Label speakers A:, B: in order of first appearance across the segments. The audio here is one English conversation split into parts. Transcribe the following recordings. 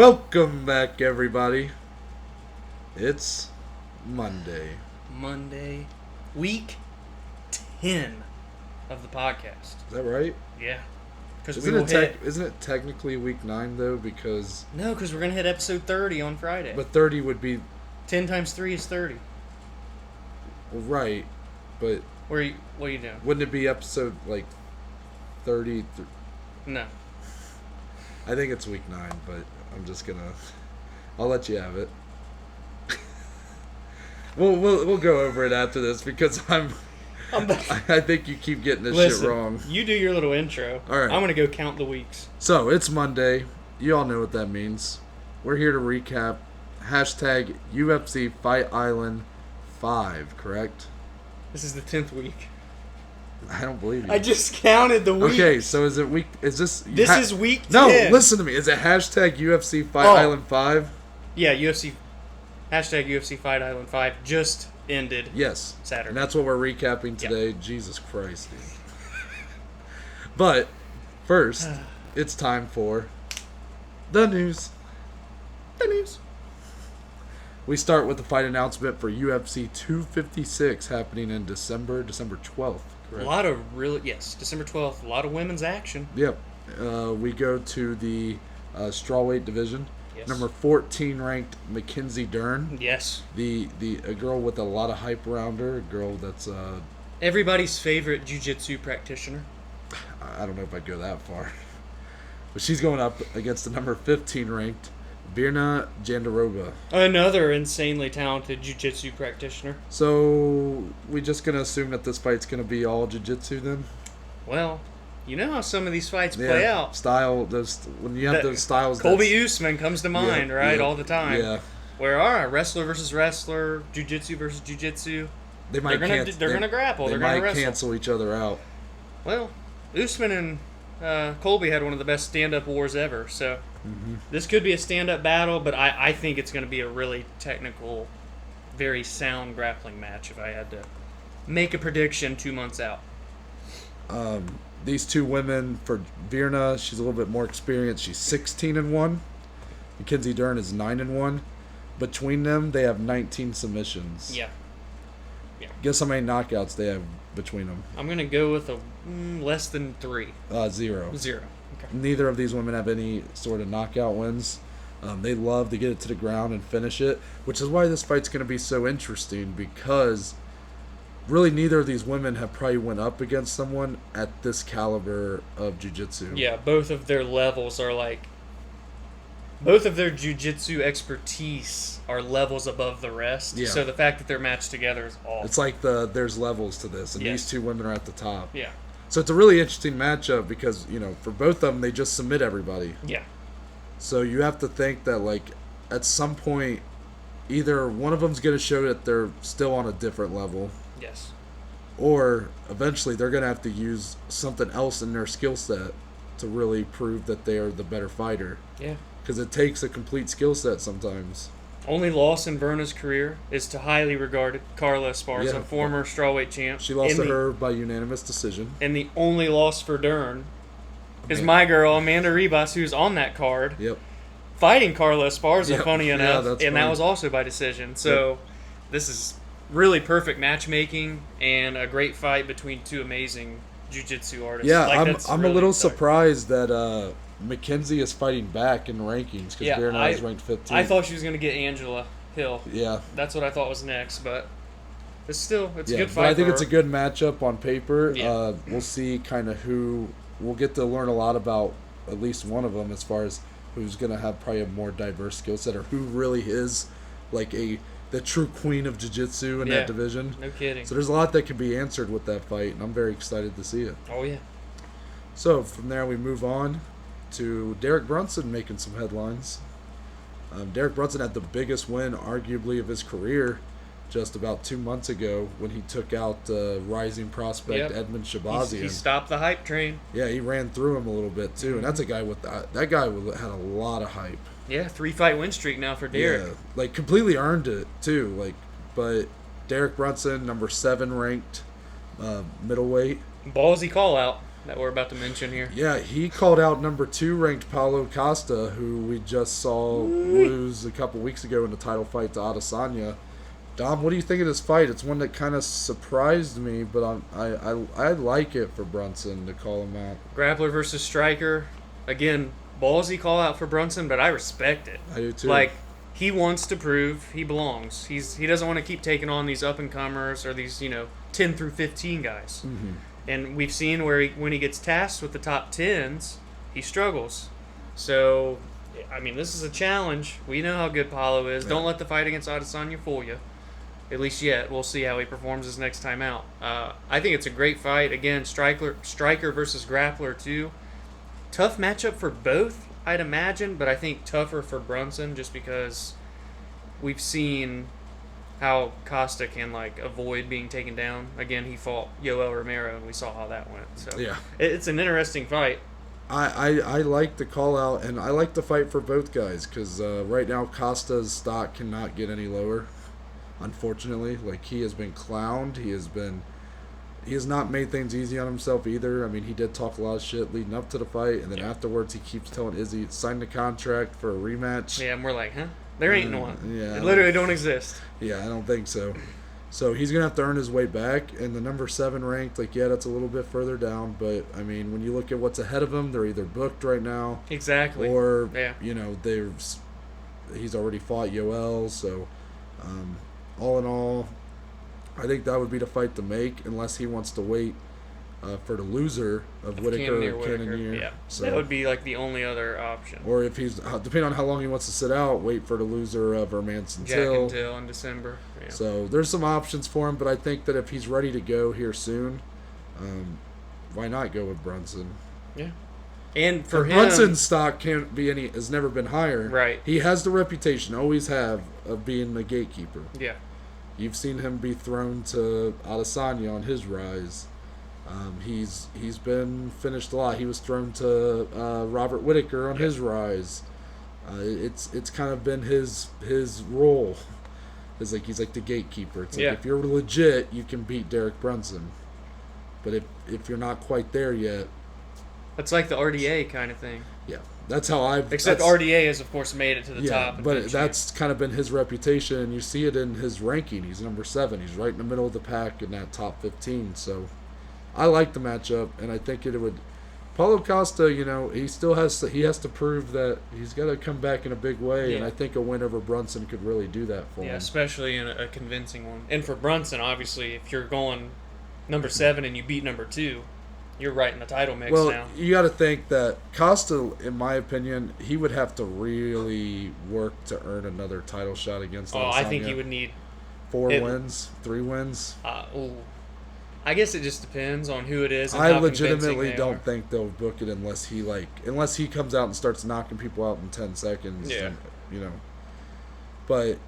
A: Welcome back, everybody. It's Monday.
B: Week 10 of the podcast.
A: Is that right?
B: Yeah. Because
A: Isn't it technically week 9, though? Because...
B: No, because we're going to hit episode 30 on Friday.
A: But 30 would be...
B: 10 times 3 is 30.
A: Well, right, but...
B: What are you doing?
A: Wouldn't it be episode, 30...
B: No.
A: I think it's week 9, but I'm just gonna... I'll let you have it. We'll go over it after this, because I think you keep getting this shit wrong.
B: You do your little intro.
A: All right.
B: I'm going to go count the weeks.
A: So, it's Monday. You all know what that means. We're here to recap hashtag UFC Fight Island 5, correct?
B: This is the 10th week.
A: I don't believe you.
B: I just counted the weeks.
A: Okay, so is it week... Is this...
B: This is week 10.
A: No, listen to me. Is it hashtag UFC Fight Island 5?
B: Yeah, hashtag UFC Fight Island 5 just ended.
A: Yes.
B: Saturday.
A: And that's what we're recapping today. Yep. Jesus Christ, dude. But, first, it's time for the news.
B: The news.
A: We start with the fight announcement for UFC 256 happening in December 12th. Correct?
B: A lot of December 12th, a lot of women's action.
A: Yep. We go to the strawweight division.
B: Yes.
A: Number 14 ranked Mackenzie Dern.
B: Yes.
A: A girl with a lot of hype around her. A girl that's...
B: everybody's favorite jiu-jitsu practitioner.
A: I don't know if I'd go that far. But she's going up against the number 15 ranked Virna Jandiroba.
B: Another insanely talented jiu-jitsu practitioner.
A: So, we just going to assume that this fight's going to be all jiu-jitsu then?
B: Well, you know how some of these fights play out.
A: When you have those styles...
B: Colby Usman comes to mind, right, all the time.
A: Yeah.
B: Where wrestler versus wrestler, jiu-jitsu versus jiu-jitsu. They're going to grapple. They're going to wrestle.
A: They might cancel each other out.
B: Well, Usman and Colby had one of the best stand-up wars ever, so... Mm-hmm. This could be a stand-up battle, but I think it's going to be a really technical, very sound grappling match if I had to make a prediction 2 months out.
A: These two women, for Virna, she's a little bit more experienced. She's 16-1. Mackenzie Dern is 9-1. Between them, they have 19 submissions.
B: Yeah.
A: Guess how many knockouts they have between them?
B: I'm going to go with less than 3.
A: 0.
B: Okay.
A: Neither of these women have any sort of knockout wins. They love to get it to the ground and finish it, which is why this fight's going to be so interesting, because really neither of these women have probably went up against someone at this caliber of jiu-jitsu.
B: Yeah, both of their levels are both of their jiu-jitsu expertise are levels above the rest.
A: Yeah.
B: So the fact that they're matched together is awesome.
A: It's like there's levels to this, and these two women are at the top.
B: Yeah.
A: So it's a really interesting matchup because, for both of them, they just submit everybody.
B: Yeah.
A: So you have to think that, at some point, either one of them's going to show that they're still on a different level.
B: Yes.
A: Or eventually they're going to have to use something else in their skill set to really prove that they are the better fighter.
B: Yeah.
A: Because it takes a complete skill set sometimes.
B: Only loss in Verna's career is to highly regarded Carla Esparza, former strawweight champ.
A: She lost to her by unanimous decision.
B: And the only loss for Dern is my girl, Amanda Ribas, who's on that card.
A: Yep.
B: Fighting Carla Esparza, funny enough.
A: That's
B: and
A: funny.
B: That was also by decision. So This is really perfect matchmaking and a great fight between two amazing jiu-jitsu artists.
A: Yeah, I'm really a little surprised that Mackenzie is fighting back in rankings because Virna is ranked 15.
B: I thought she was going to get Angela Hill.
A: Yeah.
B: That's what I thought was next, but it's a good fight.
A: But I think it's a good matchup on paper.
B: Yeah.
A: We'll see kind of we'll get to learn a lot about at least one of them as far as who's going to have probably a more diverse skill set or who really is the true queen of jiu-jitsu in that division.
B: No kidding.
A: So there's a lot that can be answered with that fight, and I'm very excited to see it.
B: Oh, yeah.
A: So from there we move on to Derek Brunson making some headlines. Derek Brunson had the biggest win, arguably, of his career just about 2 months ago when he took out rising prospect Edmund Shabazian.
B: He stopped the hype train.
A: Yeah, he ran through him a little bit, too. And that's a guy that guy had a lot of hype.
B: Yeah, 3-fight win streak now for Derek.
A: Yeah, completely earned it, too. But Derek Brunson, number 7 ranked middleweight.
B: Ballsy call out. that we're about to mention here.
A: Yeah, he called out number 2 ranked Paulo Costa, who we just saw lose a couple weeks ago in the title fight to Adesanya. Dom, what do you think of this fight? It's one that kind of surprised me, but I like it for Brunson to call him out.
B: Grappler versus striker. Again, ballsy call out for Brunson, but I respect it.
A: I do too.
B: Like, he wants to prove he belongs. He doesn't want to keep taking on these up-and-comers or these, 10 through 15 guys.
A: Mm-hmm.
B: And we've seen where when he gets tasked with the top 10s, he struggles. So, I mean, this is a challenge. We know how good Paulo is.
A: Yeah.
B: Don't let the fight against Adesanya fool you. At least yet. We'll see how he performs his next time out. I think it's a great fight. Again, striker versus grappler, too. Tough matchup for both, I'd imagine, but I think tougher for Brunson just because we've seen how Costa can avoid being taken down. Again, he fought Yoel Romero, and we saw how that went. So
A: Yeah.
B: it's an interesting fight.
A: I like the call out, and I like the fight for both guys because right now Costa's stock cannot get any lower. Unfortunately, he has been clowned. He has not made things easy on himself either. I mean, he did talk a lot of shit leading up to the fight, and then afterwards he keeps telling Izzy sign the contract for a rematch.
B: Yeah, and we're like, huh? There ain't one.
A: Yeah,
B: It literally don't exist.
A: Yeah, I don't think so. So he's gonna have to earn his way back. And the number 7 ranked, that's a little bit further down. But I mean, when you look at what's ahead of him, they're either booked right now,
B: Exactly.
A: or
B: Yeah.
A: He's already fought Yoel. So all in all, I think that would be the fight to make, unless he wants to wait for the loser of Whitaker or Cannonier.
B: Yeah,
A: so,
B: that would be the only other option.
A: Or if he's, depending on how long he wants to sit out, wait for the loser of Hermanson
B: Jack
A: Till.
B: and Till in December. Yeah.
A: So there's some options for him, but I think that if he's ready to go here soon, why not go with Brunson?
B: Yeah. And for him,
A: Brunson's stock has never been higher.
B: Right.
A: He has the reputation, always have, of being the gatekeeper.
B: Yeah.
A: You've seen him be thrown to Adesanya on his rise. He's been finished a lot. He was thrown to Robert Whitaker on his rise. It's kind of been his role. He's like the gatekeeper. It's if you're legit, you can beat Derek Brunson. But if you're not quite there yet,
B: it's like the RDA kind of thing.
A: Yeah, that's how
B: Except RDA has of course made it to the top.
A: But that's kind of been his reputation, and you see it in his ranking. He's number 7. He's right in the middle of the pack in that top 15. So I like the matchup, and I think it would. Paulo Costa, he still has to prove that he's got to come back in a big way, and I think a win over Brunson could really do that for him.
B: Yeah, especially in a convincing one. And for Brunson, obviously, if you're going number 7 and you beat number 2, you're right in the title mix now.
A: Well, you got to think that Costa, in my opinion, he would have to really work to earn another title shot against Adesanya.
B: I think he would need
A: 4 wins, 3 wins.
B: I guess it just depends on who it is. And
A: I
B: how
A: legitimately
B: convincing
A: don't think they'll book it unless he comes out and starts knocking people out in 10 seconds.
B: Yeah.
A: And, but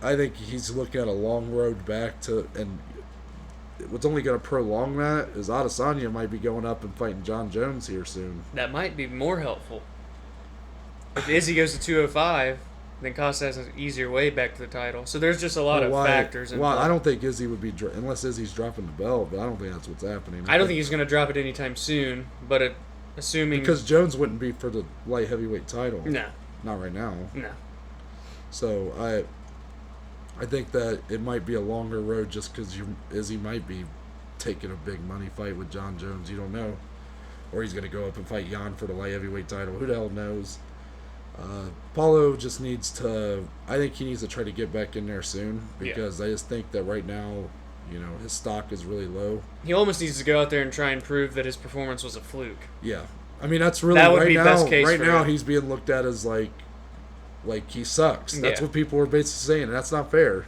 A: I think he's looking at a long road back to, and what's only going to prolong that is Adesanya might be going up and fighting John Jones here soon.
B: That might be more helpful. If Izzy goes to 205, then Costa has an easier way back to the title. So there's just a lot of factors.
A: Well, I don't think Izzy would be, unless Izzy's dropping the belt, but I don't think that's what's happening.
B: I don't think he's going to drop it anytime soon, but assuming...
A: Because Jones wouldn't be for the light heavyweight title.
B: No.
A: Not right now.
B: No.
A: So I think that it might be a longer road just because Izzy might be taking a big money fight with John Jones. You don't know. Or he's going to go up and fight Jan for the light heavyweight title. Who the hell knows? Paulo just needs to... I think he needs to try to get back in there soon because I just think that right now, his stock is really low.
B: He almost needs to go out there and try and prove that his performance was a fluke.
A: Yeah. I mean, that's really...
B: That would
A: right
B: be
A: now,
B: best case
A: right
B: for
A: now,
B: him.
A: he's being looked at as like he sucks. That's
B: Yeah.
A: what people were basically saying, and that's not fair.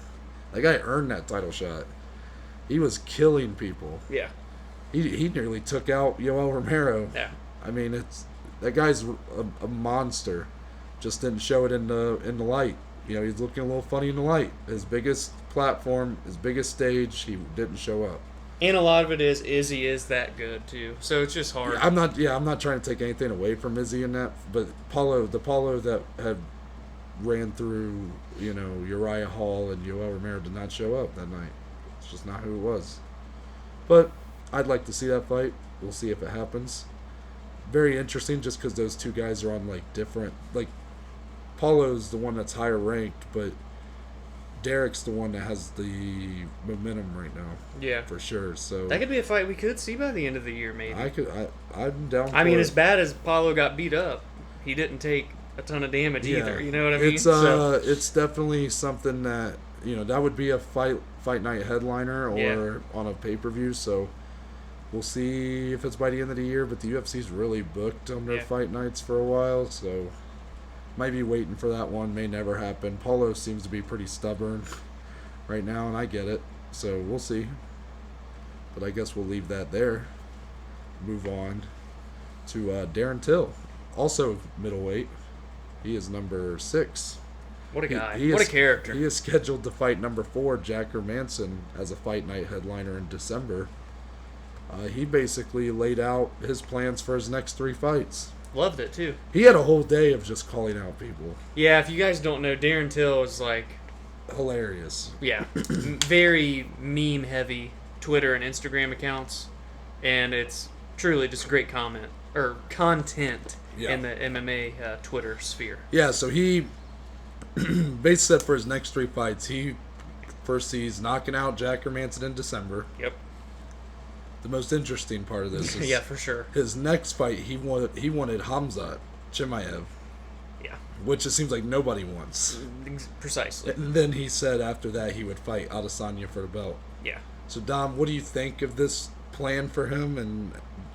A: That guy earned that title shot. He was killing people.
B: Yeah.
A: He nearly took out Yoel Romero.
B: Yeah.
A: I mean, that guy's a monster. Just didn't show it in the light. He's looking a little funny in the light. His biggest platform, his biggest stage, he didn't show up.
B: And a lot of it is Izzy is that good too, so it's just hard.
A: I'm not trying to take anything away from Izzy in that, but the Paulo that had ran through, Uriah Hall and Yoel Romero did not show up that night. It's just not who it was. But I'd like to see that fight. We'll see if it happens. Very interesting, just because those two guys are on like different. Like, Paulo's the one that's higher ranked, but Derek's the one that has the momentum right now.
B: Yeah,
A: for sure. So
B: that could be a fight we could see by the end of the year, maybe.
A: I'm down.
B: I mean, as bad as Paulo got beat up, he didn't take a ton of damage either. You know what I mean?
A: It's definitely something that that would be a fight night headliner or on a pay-per-view. So we'll see if it's by the end of the year. But the UFC's really booked on their fight nights for a while, so might be waiting for that one. May never happen. Paulo seems to be pretty stubborn right now, and I get it. So we'll see. But I guess we'll leave that there. Move on to Darren Till, also middleweight. He is number 6.
B: What a guy. What a character.
A: He is scheduled to fight number 4, Jack Hermanson, as a fight night headliner in December. He basically laid out his plans for his next 3 fights.
B: Loved it, too.
A: He had a whole day of just calling out people.
B: Yeah, if you guys don't know, Darren Till is like...
A: hilarious.
B: Yeah. Very meme-heavy Twitter and Instagram accounts. And it's truly just great content in the MMA Twitter sphere.
A: Yeah, so he basically said for his next 3 fights, he first sees knocking out Jack Hermanson in December.
B: Yep.
A: The most interesting part of this is
B: yeah, for sure.
A: His next fight, he wanted Hamzat Chimaev.
B: Yeah.
A: Which it seems like nobody wants.
B: Precisely.
A: And then he said after that he would fight Adesanya for the belt.
B: Yeah.
A: So Dom, what do you think of this plan for him, and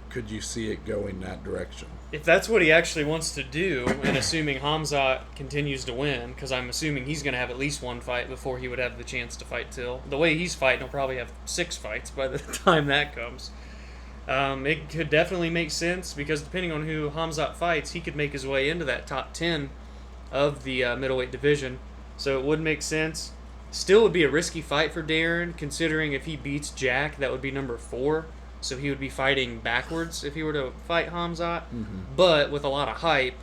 A: could you see it going that direction?
B: If that's what he actually wants to do, and assuming Hamzat continues to win, because I'm assuming he's going to have at least 1 fight before he would have the chance to fight Till. The way he's fighting, he'll probably have 6 fights by the time that comes. It could definitely make sense, because depending on who Hamzat fights, he could make his way into that top 10 of the middleweight division. So it would make sense. Still would be a risky fight for Darren, considering if he beats Jack, that would be number 4. So he would be fighting backwards if he were to fight Hamzat. Mm-hmm. But with a lot of hype,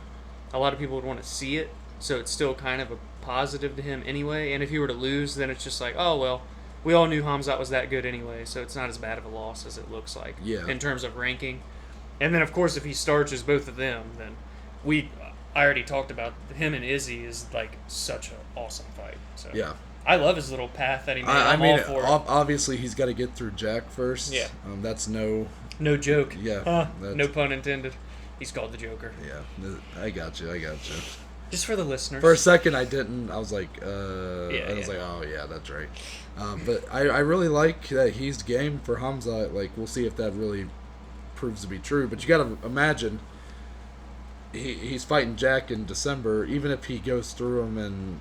B: a lot of people would want to see it. So it's still kind of a positive to him anyway. And if he were to lose, then it's just like, oh, well, we all knew Hamzat was that good anyway. So it's not as bad of a loss as it looks like in terms of ranking. And then, of course, if he starches both of them, then I already talked about him and Izzy is like such an awesome fight. So
A: yeah.
B: I love his little path that he made.
A: I mean,
B: all for it.
A: Obviously he's got to get through Jack first.
B: Yeah.
A: That's no
B: joke.
A: Yeah.
B: No pun intended. He's called the Joker.
A: Yeah. I got you.
B: Just for the listeners.
A: For a second I didn't. I was like, I was like, oh yeah, that's right. But I really like that he's game for Hamza. Like, we'll see if that really proves to be true. But you got to imagine he's fighting Jack in December. Even if he goes through him and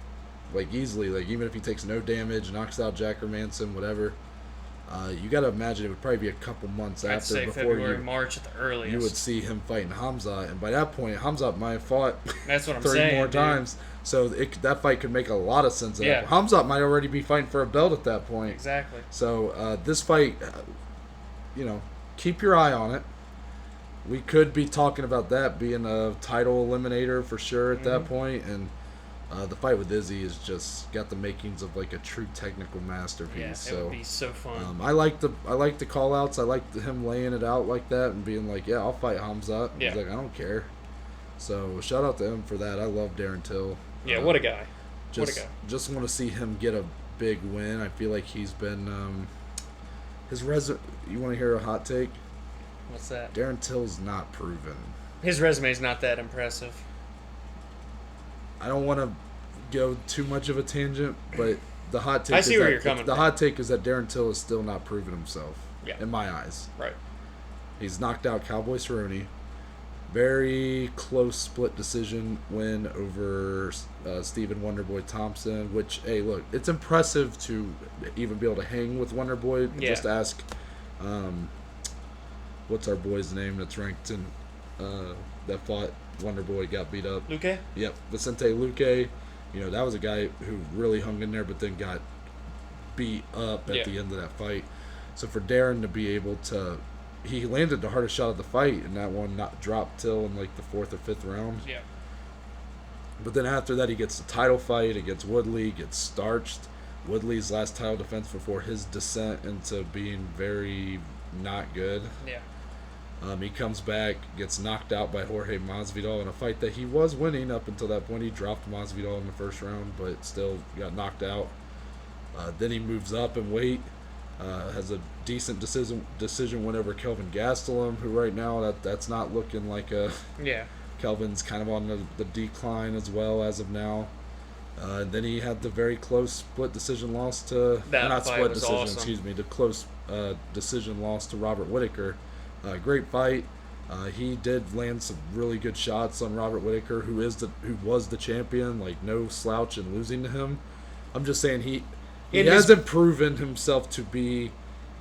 A: like easily, like even if he takes no damage, knocks out Jack Hermanson, whatever, you got to imagine it would probably be a couple months
B: I'd
A: after
B: say
A: before
B: February, March at the earliest.
A: You would see him fighting Hamzat, and by that point, Hamzat might have fought
B: That's what I'm
A: 3
B: saying,
A: more
B: dude.
A: times. So that fight could make a lot of sense.
B: Yeah.
A: Hamzat might already be fighting for a belt at that point.
B: Exactly.
A: So this fight, keep your eye on it. We could be talking about that being a title eliminator for sure at that point, and the fight with Izzy is just got the makings of like a true technical masterpiece.
B: Yeah, it would be so fun.
A: I like the call outs. I like him laying it out like that and being like, yeah, I'll fight Hamzat.
B: Yeah.
A: He's like, I don't care. So shout out to him for that. I love Darren Till.
B: Yeah, what a guy.
A: Just want to see him get a big win. I feel like he's been his You want to hear a hot take?
B: What's that?
A: Darren Till's not proven.
B: His resume's not that impressive.
A: I don't want to go too much of a tangent, but the hot take.
B: I see where you're coming
A: The
B: from.
A: hot take is that Darren Till is still not proven himself.
B: Yeah.
A: In my eyes.
B: Right.
A: He's knocked out Cowboy Cerrone. Very close split decision win over Stephen Wonderboy Thompson, which, hey, look, it's impressive to even be able to hang with Wonderboy.
B: Yeah.
A: Just ask, what's our boy's name that's ranked in, that fought Wonderboy, got beat up?
B: Luque?
A: Yep, Vicente Luque. That was a guy who really hung in there, but then got beat up at the end of that fight. So for Darren to be able to... He landed the hardest shot of the fight, and that one not dropped Till in like the 4th or 5th round.
B: Yeah.
A: But then after that, he gets the title fight against Woodley, gets starched. Woodley's last title defense before his descent into being very not good.
B: Yeah.
A: He comes back, gets knocked out by Jorge Masvidal in a fight that he was winning up until that point. He dropped Masvidal in the first round, but still got knocked out. Then he moves up in weight, has a decent decision win over Kelvin Gastelum, who right now that's not looking like a...
B: Yeah.
A: Kelvin's kind of on the decline as well as of now. Then he had the very close split decision loss to...
B: That
A: not
B: fight
A: split
B: was
A: decision,
B: awesome.
A: excuse me. The close decision loss to Robert Whittaker. Great fight. He did land some really good shots on Robert Whittaker, who was the champion. Like, no slouch in losing to him. I'm just saying he hasn't proven himself to be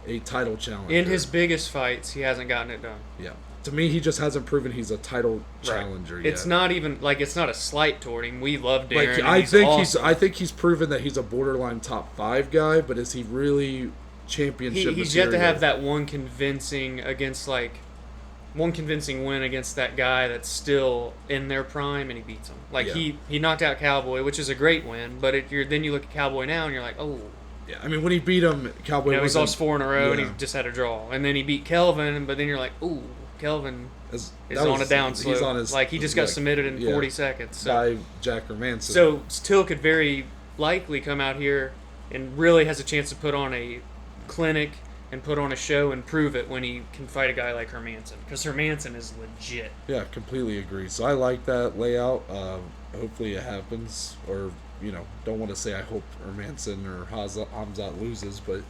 A: a title challenger.
B: In his biggest fights, he hasn't gotten it done.
A: Yeah. To me, he just hasn't proven he's a title challenger yet.
B: It's not even like it's not a slight toward him. We love Darren.
A: Like, I think he's proven that he's a borderline top 5 guy, but is he really championship?
B: He's yet to have that one convincing win against that guy that's still in their prime, and he beats him. Like he knocked out Cowboy, which is a great win. But then you look at Cowboy now, and you're like, oh.
A: Yeah, I mean, when he beat him, Cowboy
B: he's lost 4 in a row, and he just had a draw. And then he beat Kelvin, but then you're like, ooh. Kelvin is on a down slope. He just got submitted in 40 seconds. So.
A: By Jack Hermanson.
B: So Till could very likely come out here and really has a chance to put on a clinic and put on a show and prove it when he can fight a guy like Hermanson. Because Hermanson is legit.
A: Yeah, completely agree. So I like that layout. Hopefully it happens. Or, don't want to say I hope Hermanson or Hamzat loses, but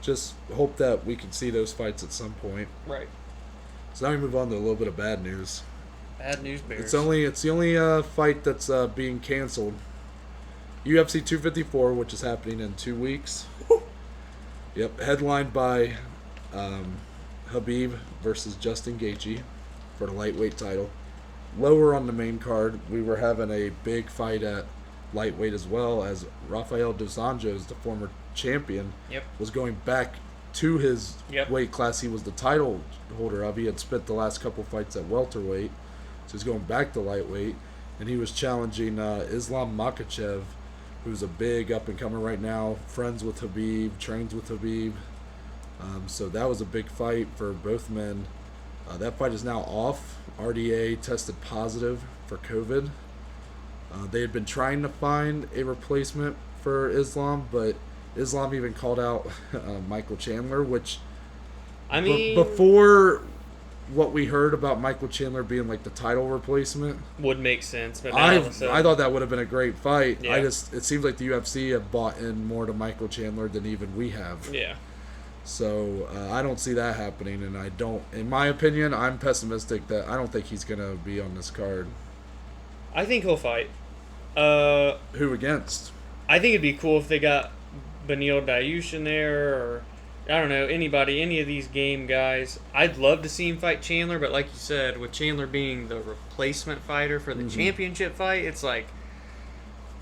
A: just hope that we can see those fights at some point.
B: Right.
A: So now we move on to a little bit of bad news.
B: Bad news bears.
A: It's the only fight that's being canceled. UFC 254, which is happening in 2 weeks. Yep, headlined by Khabib versus Justin Gaethje for the lightweight title. Lower on the main card, we were having a big fight at lightweight as well, as Rafael dos Anjos, the former champion, was going back to his weight class he was the title holder of. He had spent the last couple fights at welterweight, so he's going back to lightweight, and he was challenging Islam Makhachev, who's a big up-and-comer right now, friends with Khabib, trains with Khabib. So that was a big fight for both men. That fight is now off. RDA tested positive for COVID. They had been trying to find a replacement for Islam, but Islam even called out Michael Chandler, which,
B: I mean,
A: before what we heard about Michael Chandler being like the title replacement,
B: would make sense. But
A: I thought that would have been a great fight.
B: Yeah.
A: It seems like the UFC have bought in more to Michael Chandler than even we have.
B: Yeah.
A: So I don't see that happening, and I don't. In my opinion, I'm pessimistic that I don't think he's gonna be on this card.
B: I think he'll fight.
A: Who against?
B: I think it'd be cool if they got Beneil Dariush in there, or I don't know, anybody, any of these game guys. I'd love to see him fight Chandler, but like you said, with Chandler being the replacement fighter for the championship fight, it's like,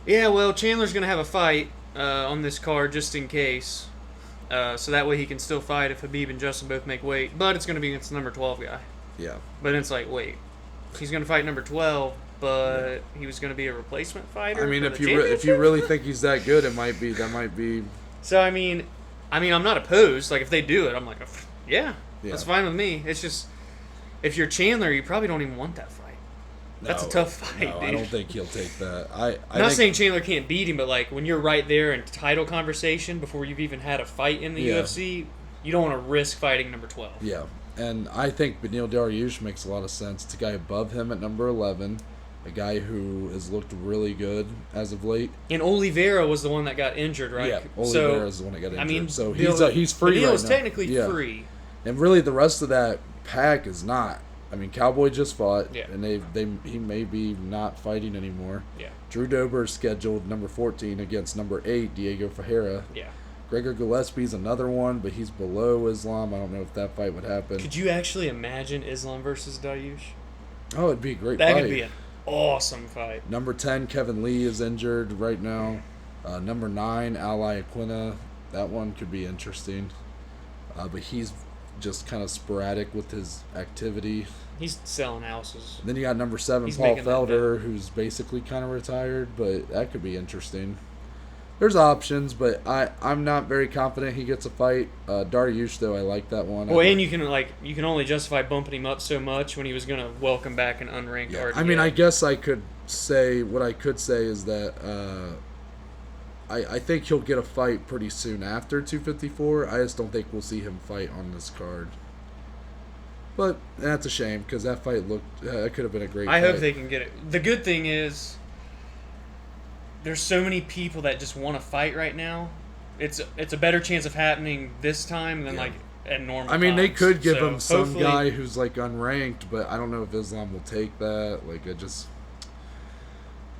B: yeah, well, Chandler's going to have a fight on this card just in case, so that way he can still fight if Khabib and Justin both make weight, but it's going to be against the number 12 guy.
A: Yeah.
B: But it's like, wait, he's going to fight number 12, but he was going to be a replacement fighter.
A: I mean,
B: for
A: if
B: the
A: you really think he's that good, that might be.
B: So I mean, I'm not opposed. Like if they do it, I'm like, yeah, that's fine with me. It's just if you're Chandler, you probably don't even want that fight. That's a tough fight, dude.
A: I don't think he'll take that.
B: I'm not saying Chandler can't beat him, but like when you're right there in title conversation before you've even had a fight in the UFC, you don't want to risk fighting number 12.
A: Yeah, and I think Beneil Dariush makes a lot of sense. It's a guy above him at number 11. A guy who has looked really good as of late.
B: And Oliveira was the one that got injured, right?
A: Yeah, Oliveira is the one that got injured.
B: I mean,
A: so he's free right now.
B: Technically free.
A: And really, the rest of that pack is not. I mean, Cowboy just fought, and he may be not fighting anymore.
B: Yeah.
A: Drew Dober is scheduled number 14 against number 8, Diego Ferreira.
B: Yeah.
A: Gregor Gillespie's another one, but he's below Islam. I don't know if that fight would happen.
B: Could you actually imagine Islam versus Dariush?
A: Oh, it'd be a great
B: fight.
A: That
B: could be an awesome fight.
A: Number 10, Kevin Lee is injured right now. Number 9, Ally Aquina. That one could be interesting. But he's just kind of sporadic with his activity.
B: He's selling houses.
A: Then you got number 7, Paul Felder, who's basically kind of retired, but that could be interesting. There's options, but I'm not very confident he gets a fight. Dariush, though, I like that one.
B: Well, and you can only justify bumping him up so much when he was going to welcome back an unranked RDA.
A: I mean, I guess I could say what I could say is that I think he'll get a fight pretty soon after 254. I just don't think we'll see him fight on this card. But that's a shame because that fight looked it could have been a great
B: I
A: fight.
B: hope they can get it. The good thing is there's so many people that just want to fight right now. It's a better chance of happening this time than like at normal
A: I mean, they
B: times.
A: could give
B: So
A: him some
B: hopefully-
A: guy who's like unranked, but I don't know if Islam will take that. Like, it just,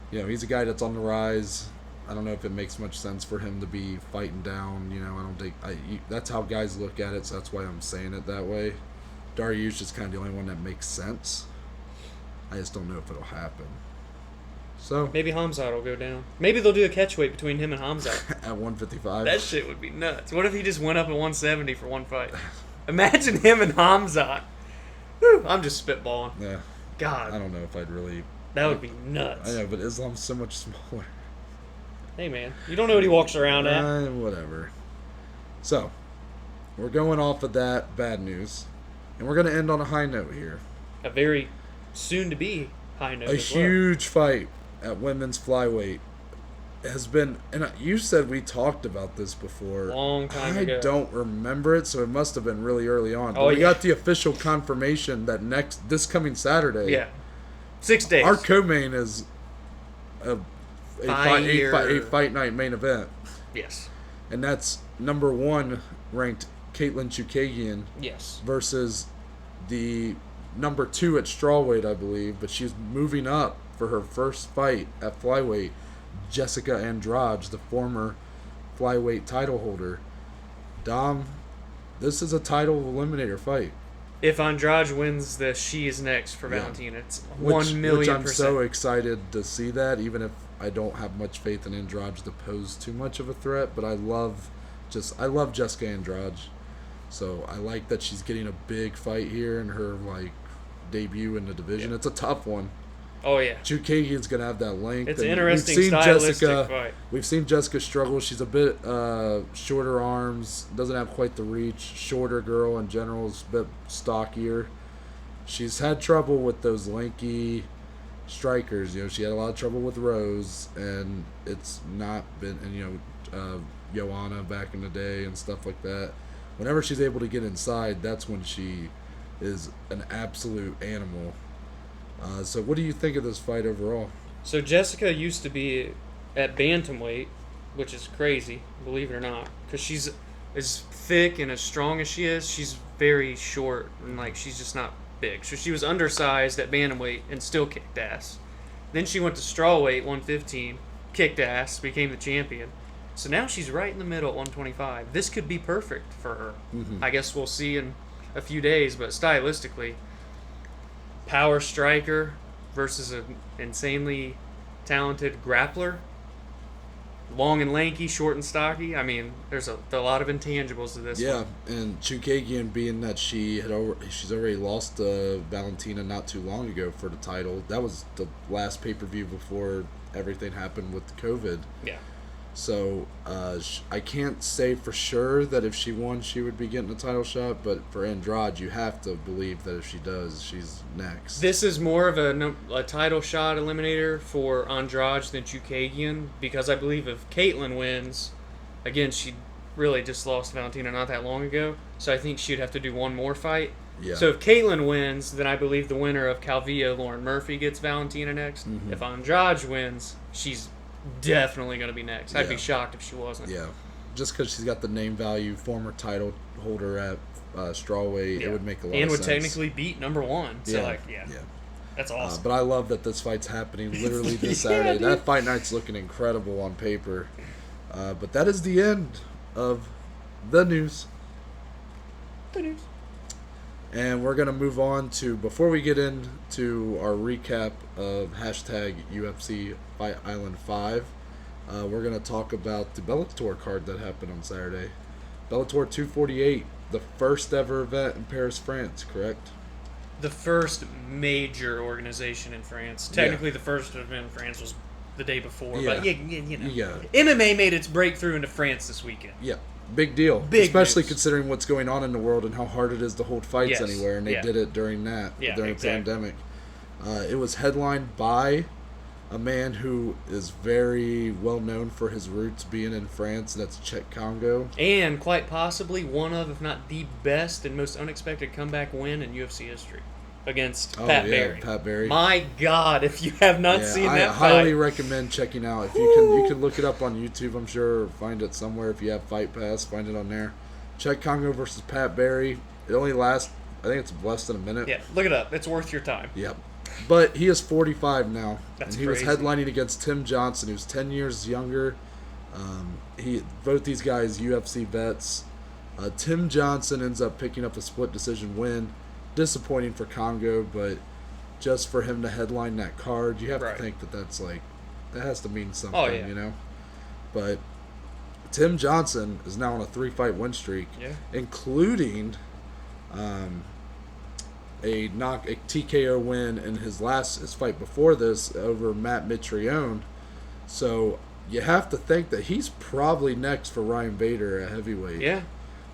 A: he's a guy that's on the rise. I don't know if it makes much sense for him to be fighting down. I don't think that's how guys look at it. So that's why I'm saying it that way. Dariush is kind of the only one that makes sense. I just don't know if it'll happen. So
B: Maybe Hamzat will go down. Maybe they'll do a catchweight between him and Hamzat.
A: at 155,
B: That shit would be nuts. What if he just went up at 170 for one fight? Imagine him and Hamzat. Whew, I'm just spitballing.
A: yeah,
B: God,
A: I don't know if I'd really.
B: that would be nuts.
A: I know, but Islam's so much smaller.
B: Hey, man. You don't know what he walks around at.
A: Whatever. So, we're going off of that bad news, and we're going to end on a high note here.
B: A very soon-to-be high note
A: A
B: as well.
A: huge fight at women's flyweight has been, and you said we talked about this before.
B: Long time
A: I
B: ago.
A: don't remember it, so it must have been really early on. But
B: Oh,
A: we
B: yeah.
A: got the official confirmation that this coming Saturday,
B: Yeah. 6 days.
A: our co-main is a
B: Fire.
A: fight night main event.
B: Yes.
A: And that's number 1 ranked Caitlin Chukagian
B: Yes.
A: versus the number 2 at strawweight, I believe, but she's moving up for her first fight at flyweight, Jessica Andrade, the former flyweight title holder. Dom, this is a title eliminator fight.
B: If Andrade wins the She Is Next for
A: Yeah.
B: Valentina, it's
A: Which
B: 1,000,000%.
A: I'm so excited to see that, even if I don't have much faith in Andrade to pose too much of a threat, but I love Jessica Andrade. So I like that she's getting a big fight here in her debut in the division.
B: Yeah.
A: It's a tough one.
B: Oh, yeah.
A: Chukagian's gonna have that length.
B: It's
A: and
B: an interesting
A: we've seen
B: stylistic
A: Jessica,
B: fight.
A: We've seen Jessica struggle. She's a bit shorter arms, doesn't have quite the reach. Shorter girl in general is a bit stockier. She's had trouble with those lanky strikers. She had a lot of trouble with Rose, and it's not been. And Joanna back in the day and stuff like that. Whenever she's able to get inside, that's when she is an absolute animal. So what do you think of this fight overall?
B: So Jessica used to be at bantamweight, which is crazy, believe it or not, because she's as thick and as strong as she is. She's very short and she's just not big. So she was undersized at bantamweight and still kicked ass. Then she went to strawweight, 115, kicked ass, became the champion. So now she's right in the middle at 125. This could be perfect for her.
A: Mm-hmm.
B: I guess we'll see in a few days, but stylistically, power striker versus an insanely talented grappler. Long and lanky, short and stocky. I mean, there's a lot of intangibles to this
A: Yeah,
B: one.
A: and Chukagian, being that she's already lost to Valentina not too long ago for the title. That was the last pay-per-view before everything happened with COVID.
B: Yeah.
A: So I can't say for sure that if she won, she would be getting a title shot. But for Andrade, you have to believe that if she does, she's next.
B: This is more of a title shot eliminator for Andrade than Chukagian, because I believe if Caitlyn wins, again, she really just lost to Valentina not that long ago, so I think she'd have to do one more fight.
A: Yeah.
B: So if Caitlyn wins, then I believe the winner of Calvillo, Lauren Murphy, gets Valentina next.
A: Mhm.
B: If Andrade wins, she's definitely going to be next. I'd be
A: Yeah.
B: shocked if she wasn't.
A: Yeah, just because she's got the name value, former title holder at strawweight,
B: Yeah.
A: it would make a lot
B: and
A: of
B: would
A: sense.
B: technically beat number one. So,
A: yeah.
B: that's awesome.
A: But I love that this fight's happening literally this
B: Yeah,
A: Saturday.
B: dude.
A: That fight night's looking incredible on paper. But that is the end of the news.
B: Good news.
A: And we're going to move on to, before we get into our recap of hashtag UFC Fight Island 5, we're going to talk about the Bellator card that happened on Saturday. Bellator 248, the first ever event in Paris, France, correct?
B: The first major organization in France. Technically, the first event in France was the day before.
A: Yeah.
B: But you know,
A: Yeah.
B: MMA made its breakthrough into France this weekend.
A: Yeah. Big deal.
B: Big
A: Especially
B: news.
A: considering what's going on in the world and how hard it is to hold fights
B: Yes.
A: anywhere. And they
B: Yeah.
A: did it during during
B: exactly.
A: the pandemic. It was headlined by a man who is very well known for his roots being in France. That's Chet Congo.
B: And quite possibly one of, if not the best and most unexpected comeback win in UFC history against Pat Barry.
A: Pat Barry.
B: My God, if you have not seen that
A: I highly
B: fight.
A: recommend checking out. If you can look it up on YouTube, I'm sure, or find it somewhere. If you have Fight Pass, find it on there. Chet Congo versus Pat Barry. It only lasts, I think it's less than a minute.
B: Yeah, look it up. It's worth your time.
A: Yep. But he is 45 now.
B: That's
A: and he
B: crazy.
A: was headlining against Tim Johnson, who's 10 years younger. Both these guys, UFC vets. Tim Johnson ends up picking up a split decision win. Disappointing for Congo, but just for him to headline that card, you have
B: Right.
A: to think that has to mean something, you know? But Tim Johnson is now on a 3-fight win streak, including a TKO win in his fight before this over Matt Mitrione. So you have to think that he's probably next for Ryan Bader at heavyweight.
B: Yeah.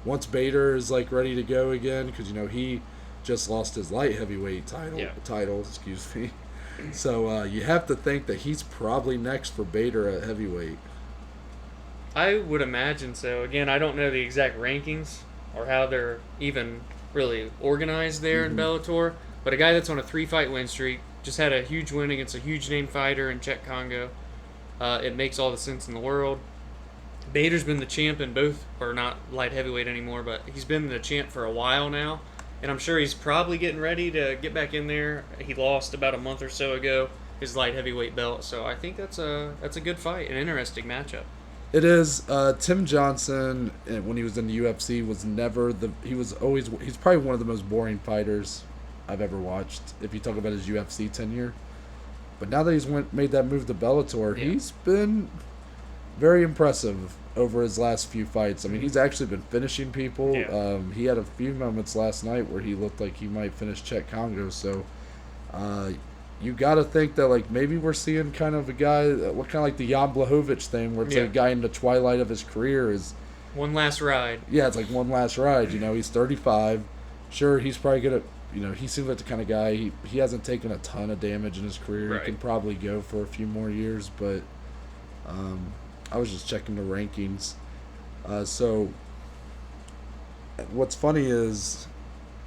A: Once Bader is ready to go again, because he just lost his light heavyweight title. Excuse me. So you have to think that he's probably next for Bader at heavyweight.
B: I would imagine so. Again, I don't know the exact rankings or how they're even really organized there in Bellator, but a guy that's on a 3-fight win streak just had a huge win against a huge name fighter in Chet Congo. It makes all the sense in the world. Bader's been the champ in both, or not light heavyweight anymore, but he's been the champ for a while now, and I'm sure he's probably getting ready to get back in there. He lost about a month or so ago his light heavyweight belt, so I think that's a good fight, an interesting matchup.
A: It is. Tim Johnson, when he was in the UFC, he's probably one of the most boring fighters I've ever watched, if you talk about his UFC tenure. But now that he's made that move to Bellator, he's been very impressive over his last few fights. I mean, he's actually been finishing people.
B: Yeah.
A: He had a few moments last night where he looked like he might finish Chet Congo. So you got to think that maybe we're seeing kind of a guy, kind of like the Jan Blachowicz thing, where it's a guy in the twilight of his career is
B: one last ride.
A: Yeah, it's like one last ride. He's 35. Sure, he's probably gonna. He seems like the kind of guy. He hasn't taken a ton of damage in his career.
B: Right.
A: He can probably go for a few more years, but I was just checking the rankings. So what's funny is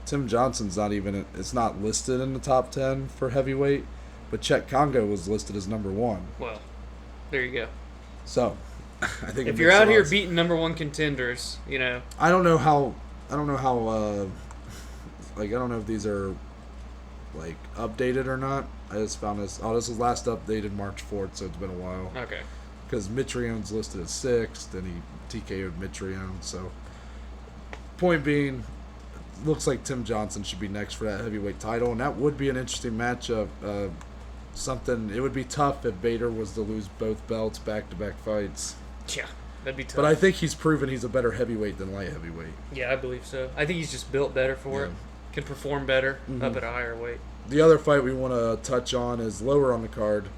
A: Tim Johnson's it's not listed in the top 10 for heavyweight, but Chet Congo was listed as number 1.
B: Well, there you go.
A: So, I think
B: if you're out here beating number 1 contenders,
A: I don't know how I don't know if these are updated or not. I just found this. Oh, this was last updated March 4th, so it's been a while.
B: Okay.
A: Because Mitrione's listed as 6th, and he TKO'd Mitrione. So, point being, looks like Tim Johnson should be next for that heavyweight title, and that would be an interesting matchup. It would be tough if Bader was to lose both belts back-to-back fights.
B: Yeah, that'd be tough.
A: But I think he's proven he's a better heavyweight than light heavyweight.
B: Yeah, I believe so. I think he's just built better for it. Can perform better up at a higher weight.
A: The other fight we want to touch on is lower on the card.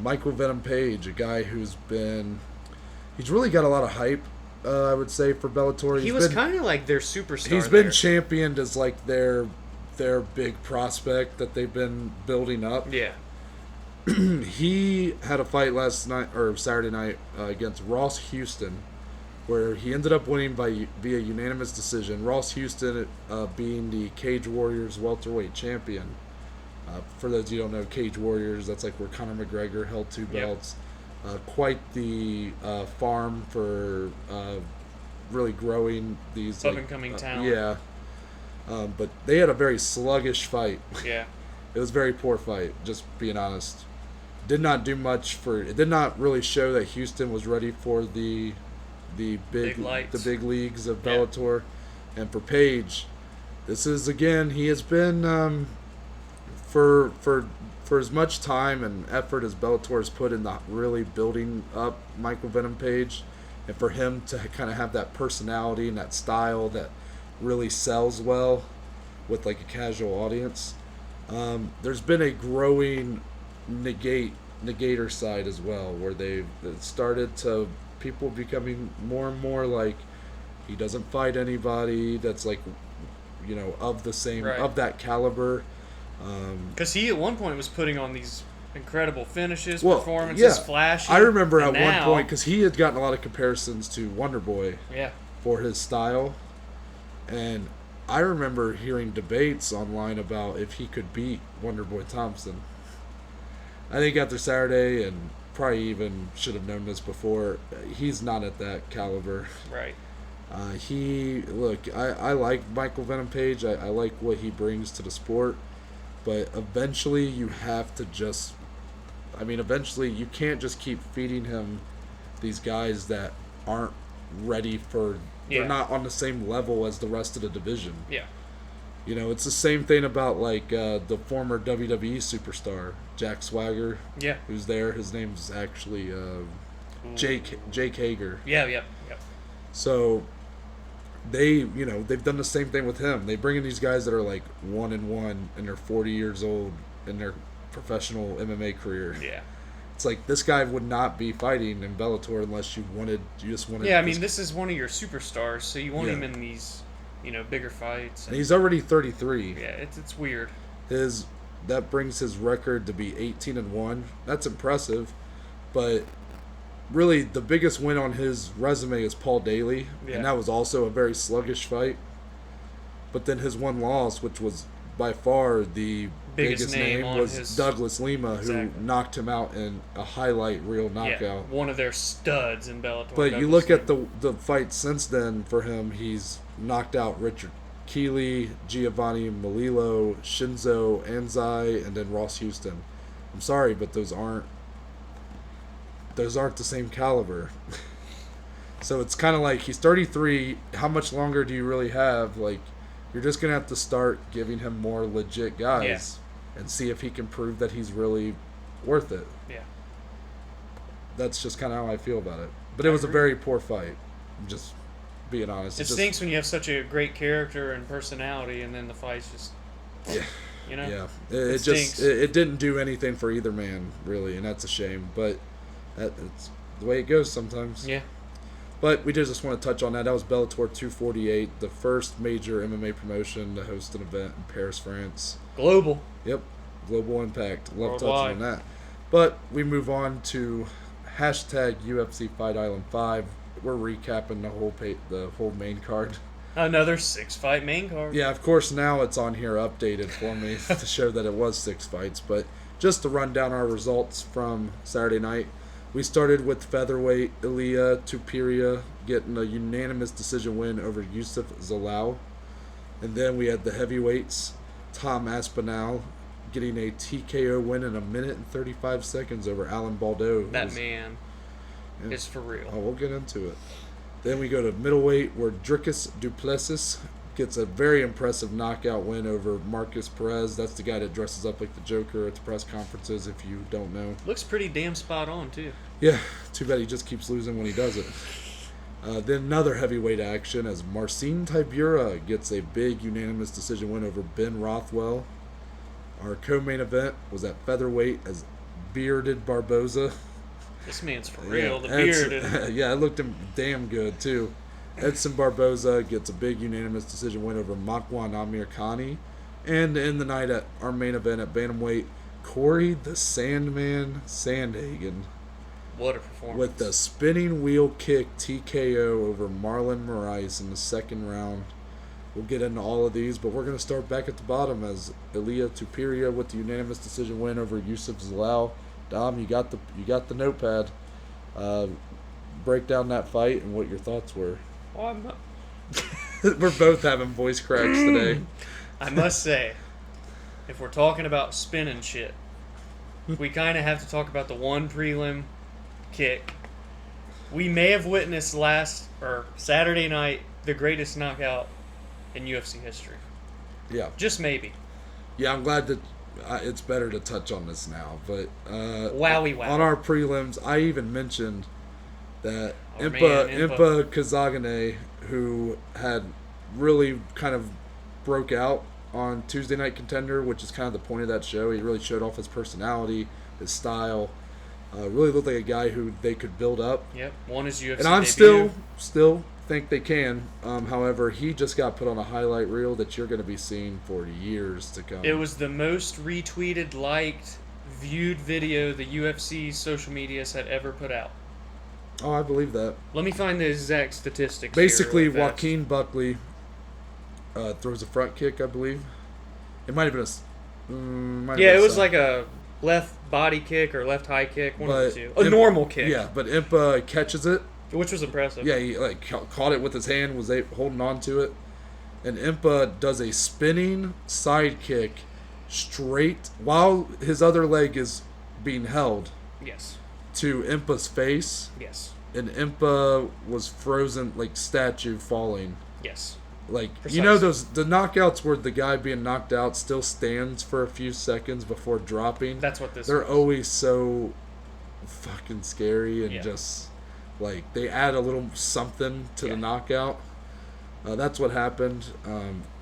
A: Michael Venom Page, a guy he's really got a lot of hype, I would say, for Bellator.
B: He was kind of like their superstar.
A: He's been championed as their big prospect that they've been building up.
B: Yeah.
A: He had a fight Saturday night against Ross Houston, where he ended up winning via unanimous decision. Ross Houston being the Cage Warriors welterweight champion. For those who don't know, Cage Warriors, that's where Conor McGregor held 2 belts. Quite the farm for really growing these
B: up-and-coming talent.
A: Yeah. But they had a very sluggish fight.
B: Yeah.
A: It was a very poor fight, just being honest. Did not do much it did not really show that Houston was ready for the big leagues of Bellator. Yeah. And for Page, this is again, he has been for as much time and effort as Bellator has put in the really building up Michael Venom Page, and for him to kind of have that personality and that style that really sells well with a casual audience. There's been a growing negate negator side as well, where they've started to people becoming more and more like he doesn't fight anybody that's like, of the same
B: Right.
A: of that caliber.
B: Because he at one point was putting on these incredible finishes,
A: Well,
B: performances,
A: yeah.
B: flashy.
A: I remember
B: and
A: at one
B: now-
A: point because he had gotten a lot of comparisons to Wonder Boy
B: Yeah.
A: for his style, and I remember hearing debates online about if he could beat Wonder Boy Thompson. I think after Saturday, and probably even should have known this before, he's not at that caliber.
B: Right.
A: I like Michael Venom Page. I like what he brings to the sport, but eventually you have to just. Eventually you can't just keep feeding him these guys that aren't ready for.
B: Yeah.
A: They're not on the same level as the rest of the division.
B: Yeah.
A: It's the same thing about like the former WWE superstar Jack Swagger,
B: Yeah.
A: who's there. His name's actually Jake Hager.
B: Yeah. Yeah. Yeah.
A: So they've done the same thing with him. They bring in these guys that are like 1-1 and they're 40 years old in their professional MMA career.
B: Yeah.
A: It's like this guy would not be fighting in Bellator unless you just wanted.
B: Yeah, this is one of your superstars, so you want
A: Yeah.
B: him in these, bigger fights.
A: And he's already 33.
B: Yeah, it's weird.
A: That brings his record to be 18-1. That's impressive, but really the biggest win on his resume is Paul Daly,
B: Yeah.
A: and that was also a very sluggish fight. But then his one loss, which was by far the biggest name,
B: on
A: was
B: his-
A: Douglas Lima,
B: Exactly.
A: who knocked him out in a highlight reel knockout.
B: Yeah, one of their studs in Bellator.
A: But you
B: Douglas
A: look at
B: Lima.
A: the fight since then for him, he's knocked out Richard Keeley, Giovanni Melillo, Shinzo Anzai, and then Ross Houston. I'm sorry, but those aren't the same caliber. So it's kind of like he's 33. How much longer do you really have? Like, you're just gonna have to start giving him more legit guys and see if he can prove that he's really worth it.
B: Yeah.
A: That's just kind of how I feel about it. But it was a
B: agree.
A: very poor fight. I'm just being honest.
B: It stinks when you have such a great character and personality, and then the fight's just,
A: Yeah.
B: Yeah.
A: It
B: stinks.
A: it didn't do anything for either man really, and that's a shame. But it's the way it goes sometimes.
B: Yeah.
A: But we just want to touch on that. That was Bellator 248, the first major MMA promotion to host an event in Paris, France.
B: Global.
A: Yep, global impact. Love
B: Worldwide.
A: touching on that. But we move on to hashtag UFC Fight Island 5. We're recapping the whole main card.
B: Another 6-fight main card.
A: Yeah, of course, now it's on here updated for me to show that it was 6 fights. But just to run down our results from Saturday night, we started with featherweight Ilia Tupiria getting a unanimous decision win over Yusuf Zalal. And then we had the heavyweights, Tom Aspinall getting a TKO win in 1 minute and 35 seconds over Alan Baldo.
B: That man
A: Yeah.
B: is for real.
A: Oh, we'll get into it. Then we go to middleweight, where Dricus Duplessis gets a very impressive knockout win over Marcus Perez. That's the guy that dresses up like the Joker at the press conferences, if you don't know.
B: Looks pretty damn spot on, too.
A: Yeah, too bad he just keeps losing when he does it. Then another heavyweight action as Marcin Tybura gets a big unanimous decision win over Ben Rothwell. Our co-main event was at featherweight as Bearded Barboza.
B: This man's for real.
A: Yeah,
B: The bearded.
A: yeah, it looked him damn good, too. Edson Barboza gets a big unanimous decision win over Makwan Amir Khani. And to end the night at our main event at bantamweight, Corey the Sandman Sandhagen
B: What a performance.
A: with the spinning wheel kick TKO over Marlon Moraes in the second round. We'll get into all of these, but we're going to start back at the bottom as Ilia Tupiria with the unanimous decision win over Yusuf Zalal. Dom, you got the notepad. Break down that fight and what your thoughts were.
B: Well, I'm not-
A: We're both having voice cracks today.
B: I must say, if we're talking about spinning shit, we kind of have to talk about the one prelim kick. We may have witnessed Saturday night the greatest knockout in UFC history.
A: Yeah.
B: Just maybe.
A: Yeah, I'm glad that it's better to touch on this now. But
B: Wowie wow.
A: on our prelims, I even mentioned that
B: Our
A: Impa
B: man, Impa.
A: Kazagane, who had really kind of broke out on Tuesday Night Contender, which is kind of the point of that show. He really showed off his personality, his style. Really looked like a guy who they could build up.
B: Yep, won his UFC
A: And I'm
B: debut.
A: still think they can. However, he just got put on a highlight reel that you're going to be seeing for years to come.
B: It was the most retweeted, liked, viewed video the UFC's social medias had ever put out.
A: Oh, I believe that.
B: Let me find the exact statistics.
A: Basically,
B: here really fast.
A: Joaquin Buckley throws a front kick, I believe. It might have been
B: Yeah, it was like a left body kick or left high kick, one of the two. A normal kick.
A: Yeah, but Impa catches it.
B: Which was impressive.
A: Yeah, he caught it with his hand, was holding on to it. And Impa does a spinning side kick straight while his other leg is being held
B: Yes.
A: to Impa's face.
B: Yes.
A: And Impa was frozen like statue falling.
B: Yes.
A: Like
B: Precisely.
A: you know the knockouts where the guy being knocked out still stands for a few seconds before dropping.
B: That's what this
A: They're
B: was.
A: always so fucking scary and
B: Yeah.
A: just like they add a little something to the knockout. That's what happened.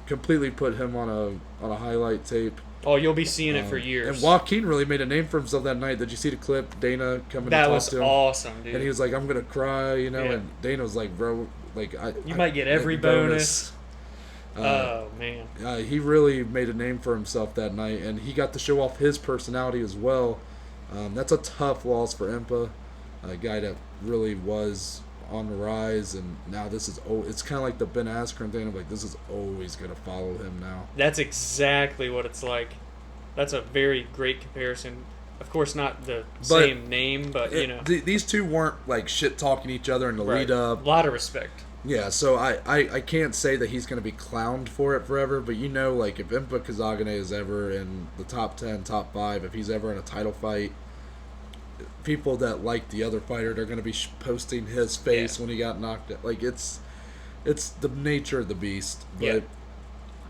A: Completely put him on a highlight tape.
B: Oh, you'll be seeing it for years.
A: And Joaquin really made a name for himself that night. Did you see the clip? Dana coming
B: that
A: to talk
B: was
A: to him,
B: awesome, dude.
A: and he was like, "I'm gonna cry," you know.
B: Yeah.
A: And Dana was like, "Bro, like
B: You might get every bonus." Oh man.
A: He really made a name for himself that night, and he got to show off his personality as well. That's a tough loss for Impa, a guy that really was on the rise, and now this is it's kind of like the Ben Askren thing of like this is always gonna follow him now.
B: That's exactly what it's like. That's a very great comparison. Of course, not the same name, but you know,
A: these two weren't like shit talking each other in the lead up.
B: A lot of respect.
A: Yeah, so I can't say that he's going to be clowned for it forever, but you know, like, if Impa Kazagane is ever in the top 10, top 5, if he's ever in a title fight, people that like the other fighter, they're going to be posting his face when he got knocked out. Like, it's the nature of the beast. But,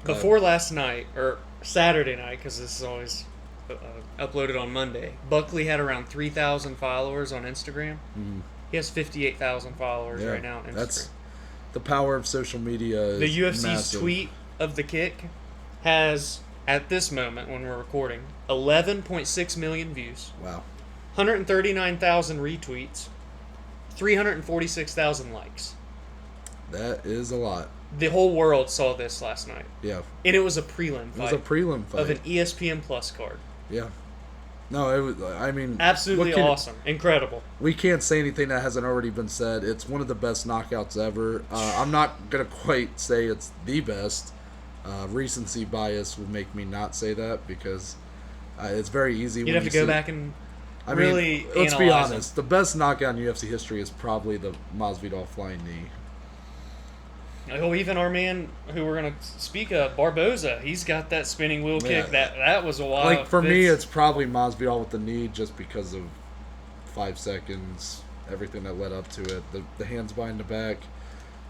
B: Before last night, or Saturday night, because this is always uploaded on Monday, Buckley had around 3,000 followers on Instagram.
A: Mm-hmm.
B: He has 58,000 followers right now on Instagram.
A: That's the power of social media is
B: the UFC's
A: massive.
B: tweet of the kick has, at this moment when we're recording, 11.6 million views.
A: Wow.
B: 139,000 retweets. 346,000 likes.
A: That is a lot.
B: The whole world saw this last night.
A: Yeah.
B: And it was a prelim fight.
A: It was a prelim fight.
B: Of an ESPN Plus card.
A: Yeah. No, it was. I mean,
B: absolutely awesome, incredible.
A: We can't say anything that hasn't already been said. It's one of the best knockouts ever. I'm not gonna quite say it's the best. Recency bias would make me not say that because it's very easy.
B: You'd have to go back and really
A: let's be
B: analyze
A: honest. The best knockout in UFC history is probably the Masvidal flying knee.
B: Oh, even our man who we're gonna speak of, Barboza, he's got that spinning wheel kick. That was a wild.
A: Like for me, it's probably Masvidal with the knee, just because of 5 seconds, everything that led up to it, the hands behind the back.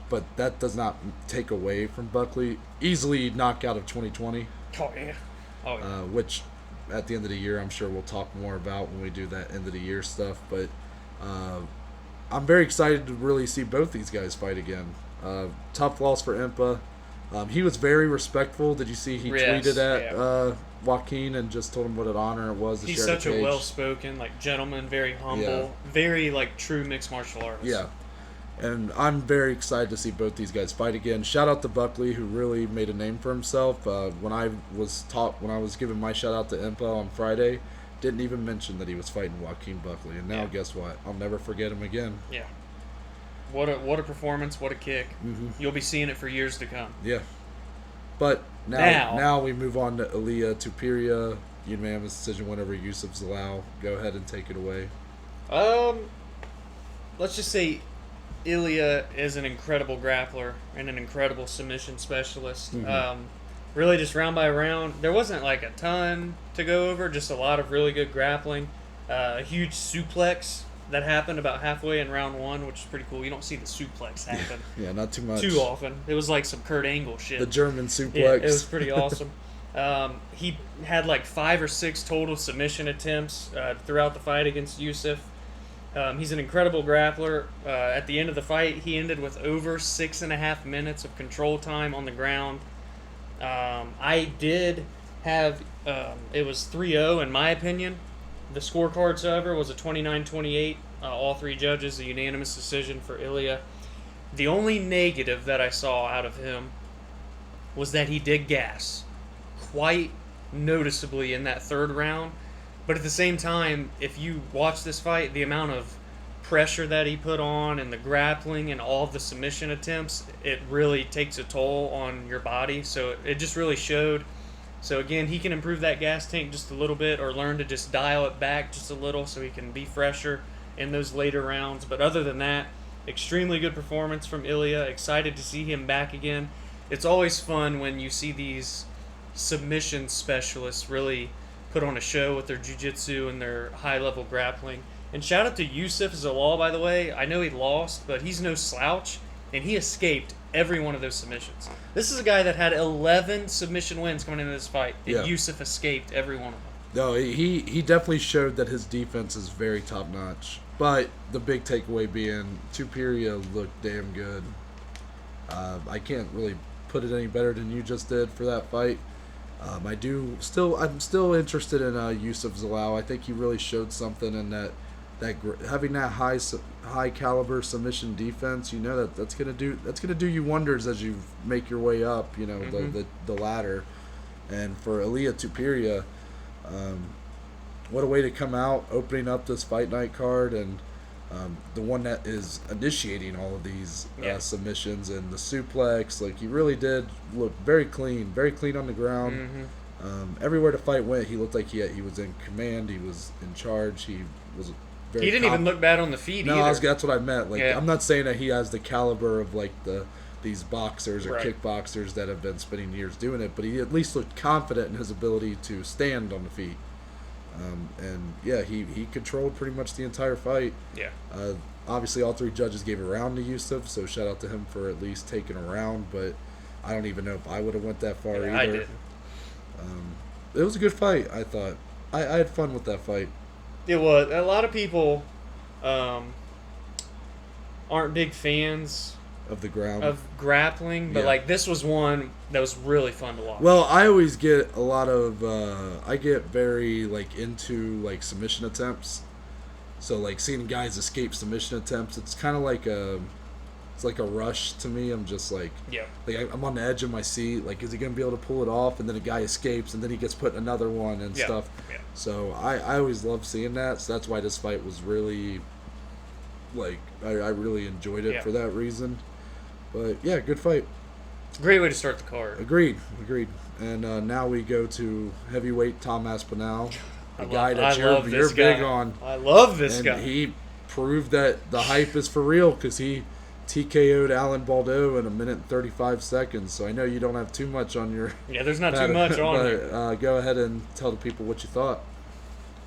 A: But that does not take away from Buckley. Easily knockout of 2020.
B: Oh yeah.
A: Which at the end of the year, I'm sure we'll talk more about when we do that end of the year stuff. But I'm very excited to really see both these guys fight again. Tough loss for Impa. He was very respectful. Did you see he tweeted at Joaquin and just told him what an honor it was to
B: He's
A: share the
B: such
A: cage.
B: a well-spoken, gentleman, very humble, very true mixed martial artist.
A: Yeah. And I'm very excited to see both these guys fight again. Shout out to Buckley, who really made a name for himself. When I was giving my shout out to Impa on Friday, didn't even mention that he was fighting Joaquin Buckley. And now guess what? I'll never forget him again.
B: Yeah. What a performance! What a kick!
A: Mm-hmm.
B: You'll be seeing it for years to come.
A: Yeah. But now we move on to Ilia Tupiria. Unanimous decision whenever Yusuf Zalal. Go ahead and take it away.
B: Let's just say Ilia is an incredible grappler and an incredible submission specialist.
A: Mm-hmm.
B: Really, just round by round, there wasn't a ton to go over. Just a lot of really good grappling. A huge suplex that happened about halfway in round 1, which is pretty cool. You don't see the suplex happen.
A: Yeah, not too much.
B: Too often. It was like some Kurt Angle shit.
A: The German suplex.
B: Yeah, it was pretty awesome. He had 5 or 6 total submission attempts throughout the fight against Yusuf. He's an incredible grappler. At the end of the fight, he ended with over 6.5 minutes of control time on the ground. I did have, it was 3-0 in my opinion. The scorecards, however, was a 29-28. All three judges, a unanimous decision for Ilya. The only negative that I saw out of him was that he did gas quite noticeably in that third round. But at the same time, if you watch this fight, the amount of pressure that he put on and the grappling and all of the submission attempts, it really takes a toll on your body. So it just really showed. So again, he can improve that gas tank just a little bit or learn to just dial it back just a little so he can be fresher in those later rounds. But other than that, extremely good performance from Ilya. Excited to see him back again. It's always fun when you see these submission specialists really put on a show with their jiu-jitsu and their high-level grappling. And shout out to Yusuf Zalal, by the way. I know he lost, but he's no slouch, and he escaped every one of those submissions. This is a guy that had 11 submission wins coming into this fight, and Yusuf escaped every one of them.
A: No, he definitely showed that his defense is very top-notch. But the big takeaway being, Tupiria looked damn good. I can't really put it any better than you just did for that fight. I'm still interested in Yusuf Zalal. I think he really showed something in that having that high caliber submission defense. You know that's gonna do you wonders as you make your way up. You know the ladder. And for Ilya Tupiria, what a way to come out, opening up this fight night card, and the one that is initiating all of these submissions and the suplex. Like, he really did look very clean on the ground. Everywhere the fight went, he looked like he was in command. He was in charge. He was very.
B: He didn't even look bad on the feet either.
A: That's what I meant. Like, I'm not saying that he has the caliber of like these boxers or kickboxers that have been spending years doing it, but he at least looked confident in his ability to stand on the feet. He controlled pretty much the entire fight. Obviously, all three judges gave a round to Yusuf, so shout out to him for at least taking a round. But I don't even know if I would have went that far either.
B: I didn't.
A: It was a good fight. I thought I had fun with that fight.
B: It was. A lot of people aren't big fans
A: of the ground
B: of grappling, but like this was one that was really fun to watch.
A: Well, I always get a lot of I get very like into like submission attempts. So like seeing guys escape submission attempts, it's kind of like a rush to me. I'm just like I'm on the edge of my seat. Like, is he gonna be able to pull it off? And then a guy escapes, and then he gets put in another one and stuff. So I always love seeing that. So that's why this fight was really like I really enjoyed it for that reason. But yeah, good fight.
B: Great way to start the card.
A: Agreed. And now we go to heavyweight Tom Aspinall, the guy that you're big on.
B: I love this guy.
A: And he proved that the hype is for real because he TKO'd Alan Baldo in 1 minute and 35 seconds. So I know you don't have too much on your.
B: Yeah, there's not too much on
A: here. Go ahead and tell the people what you thought.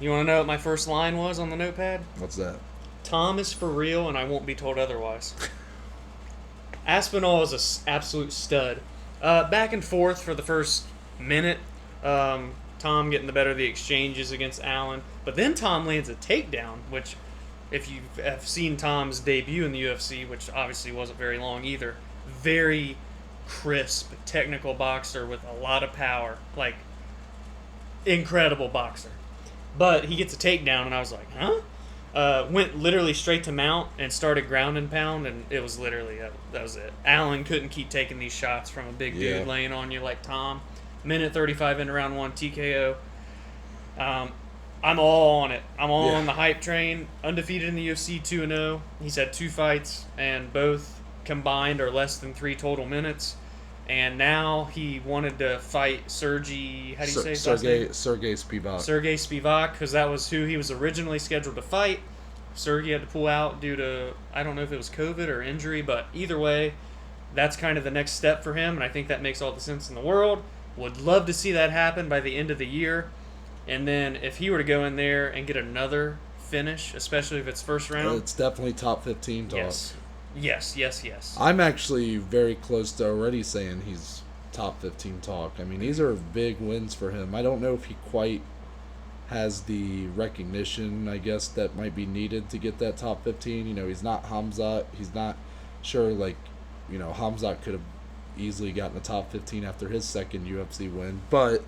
B: You want to know what my first line was on the notepad?
A: What's that?
B: Tom is for real, and I won't be told otherwise. Aspinall is an absolute stud. Back and forth for the first minute. Tom getting the better of the exchanges against Allen. But then Tom lands a takedown, which, if you have seen Tom's debut in the UFC, which obviously wasn't very long either, very crisp, technical boxer with a lot of power. Like, incredible boxer. But he gets a takedown, and I was like, huh? Went literally straight to mount and started ground and pound, and it was literally, that was it. Allen couldn't keep taking these shots from a big dude laying on you like Tom. Minute 35 into round 1, TKO. I'm all on it. I'm all on the hype train. Undefeated in the UFC, 2-0. He's had 2 fights, and both combined are less than 3 total minutes. And now he wanted to fight Sergey. How do you say his last name?
A: Sergey Spivak.
B: Sergey Spivak, because that was who he was originally scheduled to fight. Sergey had to pull out due to, I don't know if it was COVID or injury, but either way, that's kind of the next step for him, and I think that makes all the sense in the world. Would love to see that happen by the end of the year. And then if he were to go in there and get another finish, especially if it's first round.
A: It's definitely top 15 talk.
B: Yes.
A: I'm actually very close to already saying he's top 15 talk. I mean, these are big wins for him. I don't know if he quite has the recognition, I guess, that might be needed to get that top 15. You know, he's not Hamzat. He's not sure, like, you know, Hamzat could have easily gotten the top 15 after his second UFC win. But,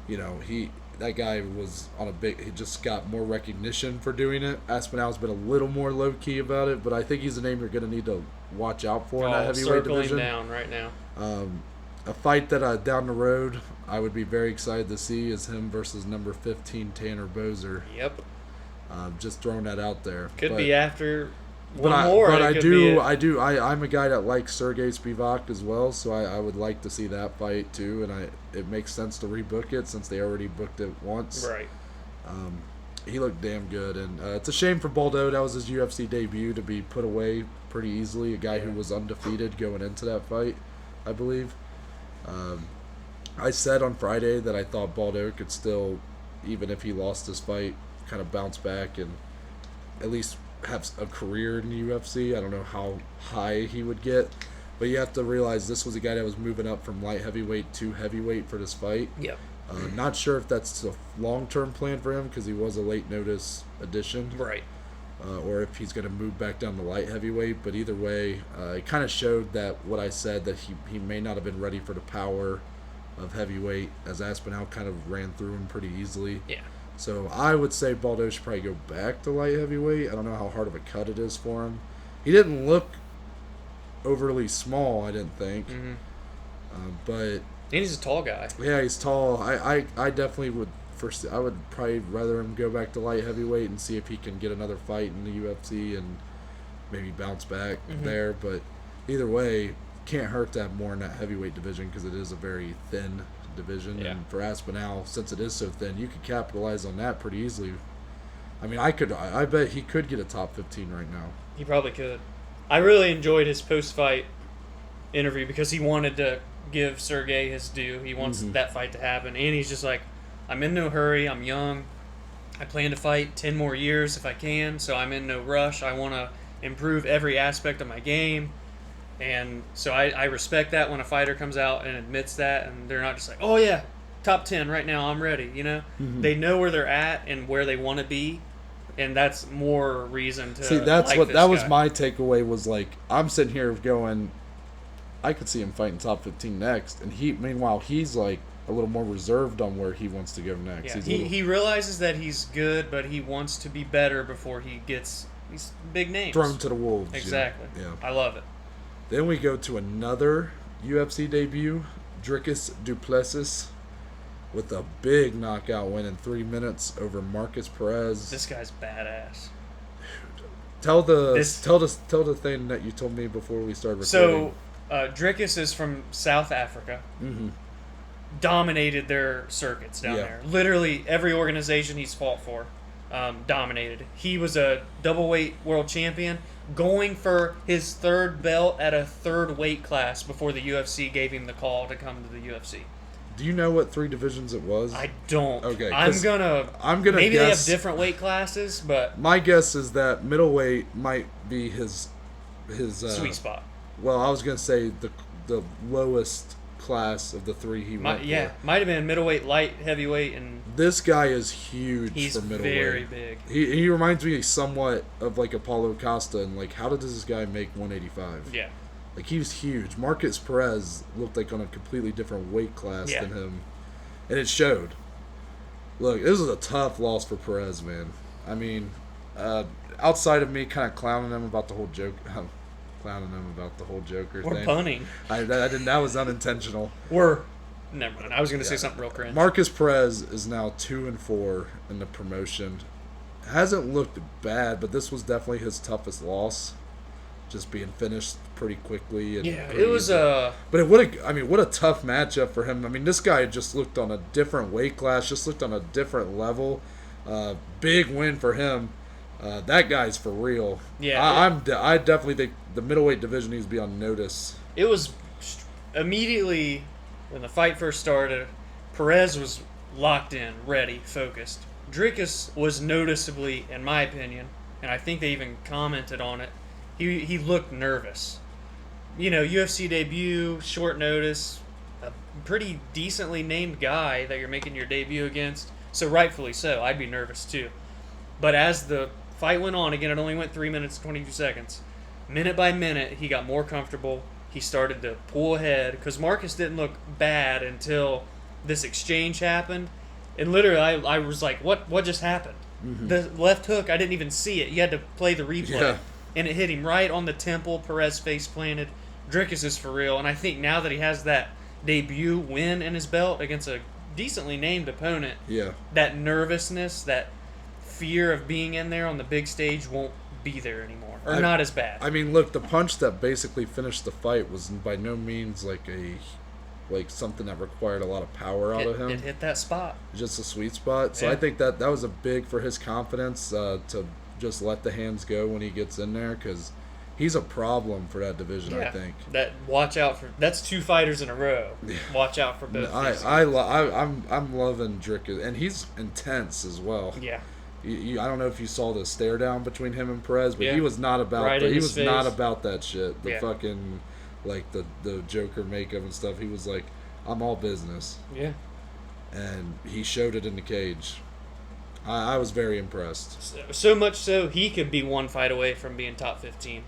A: you know, that guy was on a big. He just got more recognition for doing it. Aspinall's been a little more low key about it, but I think he's a name you're going to need to watch out for in that heavyweight division.
B: Down right now.
A: A fight that down the road I would be very excited to see is him versus number 15 Tanner Boser.
B: Yep.
A: Just throwing that out there.
B: Could be after one
A: But
B: more.
A: I'm a guy that likes Sergey Spivak as well, so I would like to see that fight too, and it makes sense to rebook it since they already booked it once.
B: Right.
A: He looked damn good, and it's a shame for Baldo. That was his UFC debut to be put away pretty easily. A guy who was undefeated going into that fight, I believe. I said on Friday that I thought Baldo could still, even if he lost this fight, kind of bounce back and at least have a career in the UFC. I don't know how high he would get, but you have to realize this was a guy that was moving up from light heavyweight to heavyweight for this fight.
B: Yep.
A: Not sure if that's a long-term plan for him because he was a late notice addition.
B: Right.
A: Or if he's going to move back down to light heavyweight. But either way, it kind of showed that what I said, that he may not have been ready for the power of heavyweight, as Aspinall kind of ran through him pretty easily.
B: Yeah.
A: So I would say Baldo should probably go back to light heavyweight. I don't know how hard of a cut it is for him. He didn't look overly small, I didn't think.
B: Mm-hmm.
A: But...
B: And he's a tall guy.
A: Yeah, he's tall. I definitely would... I would probably rather him go back to light heavyweight and see if he can get another fight in the UFC and maybe bounce back there. But either way, can't hurt to have more in that heavyweight division because it is a very thin division.
B: Yeah.
A: And for Aspinall, since it is so thin, you could capitalize on that pretty easily. I mean, I bet he could get a top 15 right now.
B: He probably could. I really enjoyed his post-fight interview because he wanted to give Sergey his due. He wants that fight to happen. And he's just like, I'm in no hurry. I'm young. I plan to fight 10 more years if I can, so I'm in no rush. I want to improve every aspect of my game. And so I respect that when a fighter comes out and admits that, and they're not just like, oh, yeah, top 10 right now, I'm ready, you know? They know where they're at and where they want to be, and that's more reason to
A: see. That's
B: like
A: what
B: this
A: that was
B: guy.
A: my takeaway. Was like, I'm sitting here going, I could see him fighting top 15 next, and meanwhile he's like a little more reserved on where he wants to go next.
B: Yeah, he realizes that he's good, but he wants to be better before he gets these big names
A: thrown to the wolves.
B: Exactly.
A: Yeah.
B: I love it.
A: Then we go to another UFC debut, Dricus Du Plessis, with a big knockout win in 3 minutes over Marcus Perez.
B: This guy's badass.
A: Tell the thing that you told me before we started recording.
B: So, Dricus is from South Africa.
A: Mm-hmm.
B: Dominated their circuits down there. Literally every organization he's fought for, dominated. He was a double-weight world champion, going for his third belt at a third weight class before the UFC gave him the call to come to the UFC.
A: Do you know what 3 divisions it was?
B: I don't.
A: Okay.
B: I'm gonna maybe
A: guess,
B: they have different weight classes, but
A: my guess is that middleweight might be his
B: sweet spot.
A: Well, I was gonna say the lowest class of the 3 he went for.
B: Might have been middleweight, light, heavyweight, and
A: this guy is huge.
B: He's
A: for middleweight.
B: very big.
A: He reminds me somewhat of like Apollo Costa, and like, how does this guy make 185?
B: Yeah.
A: Like, he was huge. Marcus Perez looked like on a completely different weight class than him, and it showed. Look, this was a tough loss for Perez, man. I mean, outside of me kind of clowning him about the whole joke. Clowning him about the whole Joker thing.
B: We're punning.
A: I didn't. That was unintentional.
B: Never mind. I was going to say something real cringe.
A: Marcus Perez is now 2-4 in the promotion. Hasn't looked bad, but this was definitely his toughest loss. Just being finished pretty quickly. And
B: it was
A: But what a tough matchup for him. I mean, this guy just looked on a different weight class. Just looked on a different level. Big win for him. That guy's for real.
B: Yeah,
A: I definitely think the middleweight division needs to be on notice.
B: It was immediately when the fight first started. Perez was locked in, ready, focused. Dricus was noticeably, in my opinion, and I think they even commented on it. He looked nervous. You know, UFC debut, short notice, a pretty decently named guy that you're making your debut against. So rightfully so, I'd be nervous too. But as the fight went on, again, it only went 3 minutes, 22 seconds. Minute by minute, he got more comfortable. He started to pull ahead because Marcus didn't look bad until this exchange happened. And literally, I was like, what just happened?
A: Mm-hmm.
B: The left hook, I didn't even see it. You had to play the replay.
A: Yeah.
B: And it hit him right on the temple. Perez face planted. Drickus is for real. And I think now that he has that debut win in his belt against a decently named opponent,
A: Yeah.
B: that nervousness, that fear of being in there on the big stage won't be there anymore. Or not as bad.
A: I mean, look, the punch that basically finished the fight was by no means like something that required a lot of power out of him.
B: It hit that spot.
A: Just a sweet spot. So
B: Yeah.
A: I think that was a big for his confidence to just let the hands go when he gets in there, because he's a problem for that division. I think
B: Watch out for that's 2 fighters in a row.
A: Yeah.
B: Watch out for both.
A: I'm loving Drickus, and he's intense as well.
B: Yeah.
A: I don't know if you saw the stare down between him and Perez, but
B: Yeah.
A: he was not about
B: Right
A: that.
B: in
A: He
B: his
A: was
B: face.
A: not about that shit. The
B: Yeah.
A: fucking like the Joker makeup and stuff. He was like, I'm all business,
B: Yeah.
A: and he showed it in the cage. I was very impressed.
B: So much so he could be 1 fight away from being top 15.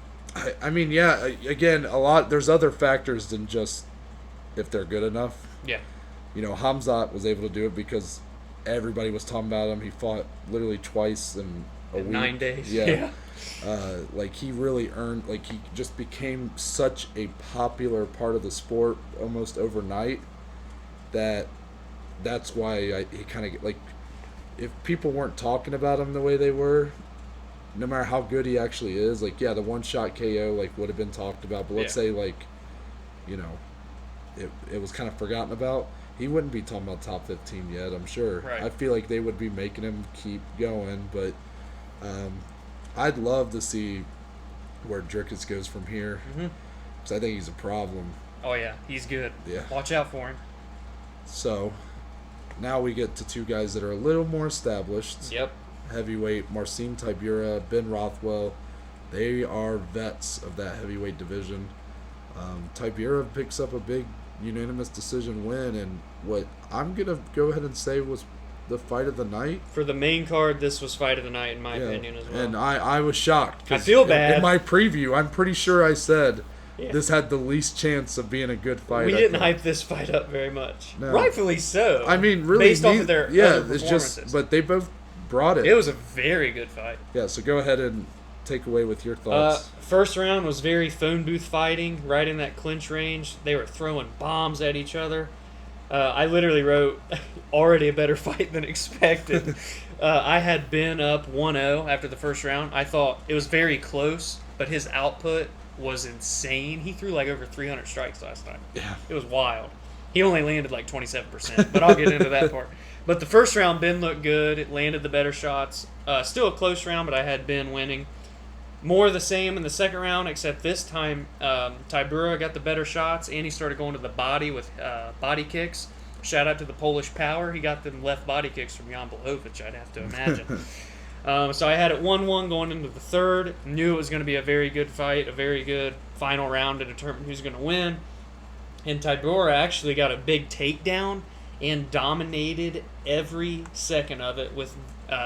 A: I mean, yeah. Again, there's other factors than just if they're good enough.
B: Yeah.
A: You know, Hamzat was able to do it because everybody was talking about him. He fought literally twice in a week.
B: 9 days.
A: Yeah. Like he really earned. Like he just became such a popular part of the sport almost overnight. That's why he kind of like. If people weren't talking about him the way they were, no matter how good he actually is, like, yeah, the one-shot KO, like, would have been talked about, but let's say, like, you know, it was kind of forgotten about, he wouldn't be talking about top 15 yet, I'm sure.
B: Right.
A: I feel like they would be making him keep going, but I'd love to see where Drickus goes from here, because I think he's a problem.
B: Oh, yeah. He's good.
A: Yeah.
B: Watch out for him.
A: So, now we get to 2 guys that are a little more established.
B: Yep.
A: Heavyweight, Marcin Tybura, Ben Rothwell. They are vets of that heavyweight division. Tybura picks up a big unanimous decision win, and what I'm going to go ahead and say was the fight of the night.
B: For the main card, this was fight of the night, in my opinion, as well.
A: And I was shocked. 'cause
B: I feel bad.
A: In my preview, I'm pretty sure I said
B: Yeah.
A: this had the least chance of being a good fight.
B: We
A: I
B: didn't
A: think.
B: hype this fight up very much.
A: No.
B: Rightfully so.
A: I mean, really,
B: based off of their other
A: it's
B: performances.
A: just, but they both brought it.
B: It was a very good fight.
A: Yeah, so go ahead and take away with your thoughts.
B: First round was very phone booth fighting, right in that clinch range. They were throwing bombs at each other. I literally wrote, already a better fight than expected. I had been up 1-0 after the first round. I thought it was very close, but his output was insane. He threw like over 300 strikes last night.
A: Yeah.
B: It was wild. He only landed like 27%, but I'll get into that part. But the first round, Ben looked good. It landed the better shots. Still a close round, but I had Ben winning. More of the same in the second round, except this time Tybura got the better shots, and he started going to the body with body kicks. Shout out to the Polish Power. He got them left body kicks from Jan Blachowicz, I'd have to imagine. So I had it 1-1 going into the third. Knew it was going to be a very good fight, a very good final round to determine who's going to win. And Tybura actually got a big takedown and dominated every second of it with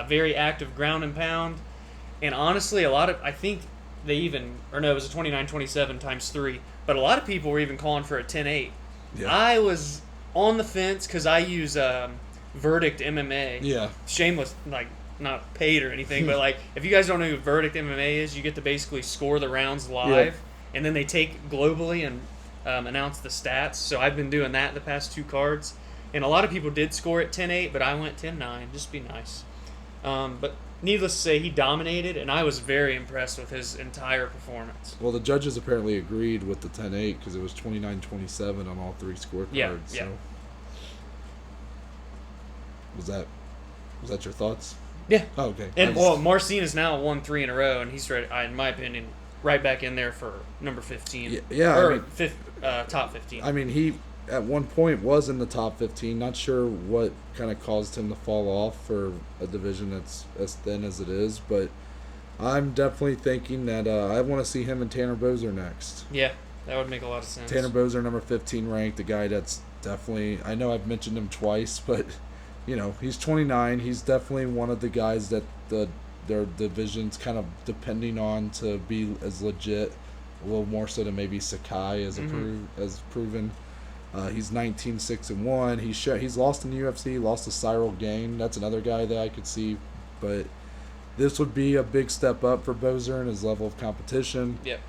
B: very active ground and pound. And honestly, I think they even, or no, it was a 29-27 times 3. But a lot of people were even calling for a 10-8.
A: Yeah.
B: I was on the fence because I use Verdict MMA.
A: Yeah.
B: Shameless, like, not paid or anything, but like, if you guys don't know who Verdict MMA is, you get to basically score the rounds live, and then they take globally and announce the stats. So I've been doing that the past 2 cards. And a lot of people did score at 10-8, but I went 10-9, just be nice. But needless to say, he dominated, and I was very impressed with his entire performance.
A: Well, the judges apparently agreed with the 10-8 because it was 29-27 on all 3 scorecards.
B: Yeah.
A: So. Was that your thoughts?
B: Yeah.
A: Oh, okay.
B: And Marcin is now won 3 in a row, and he's ready, in my opinion, right back in there for number 15.
A: Yeah.
B: Or top 15.
A: I mean, he at one point was in the top 15. Not sure what kind of caused him to fall off for a division that's as thin as it is, but I'm definitely thinking that I want to see him and Tanner Boser next.
B: Yeah, that would make a lot of sense.
A: Tanner Boser, number 15 ranked, a guy that's definitely, I know I've mentioned him twice, but you know, he's 29. He's definitely one of the guys that their division's kind of depending on to be as legit, a little more so than maybe Sakai as proven. He's 19-6-1. He's lost in the UFC, lost to Cyril Gane. That's another guy that I could see, but this would be a big step up for Bozer in his level of competition.
B: Yep.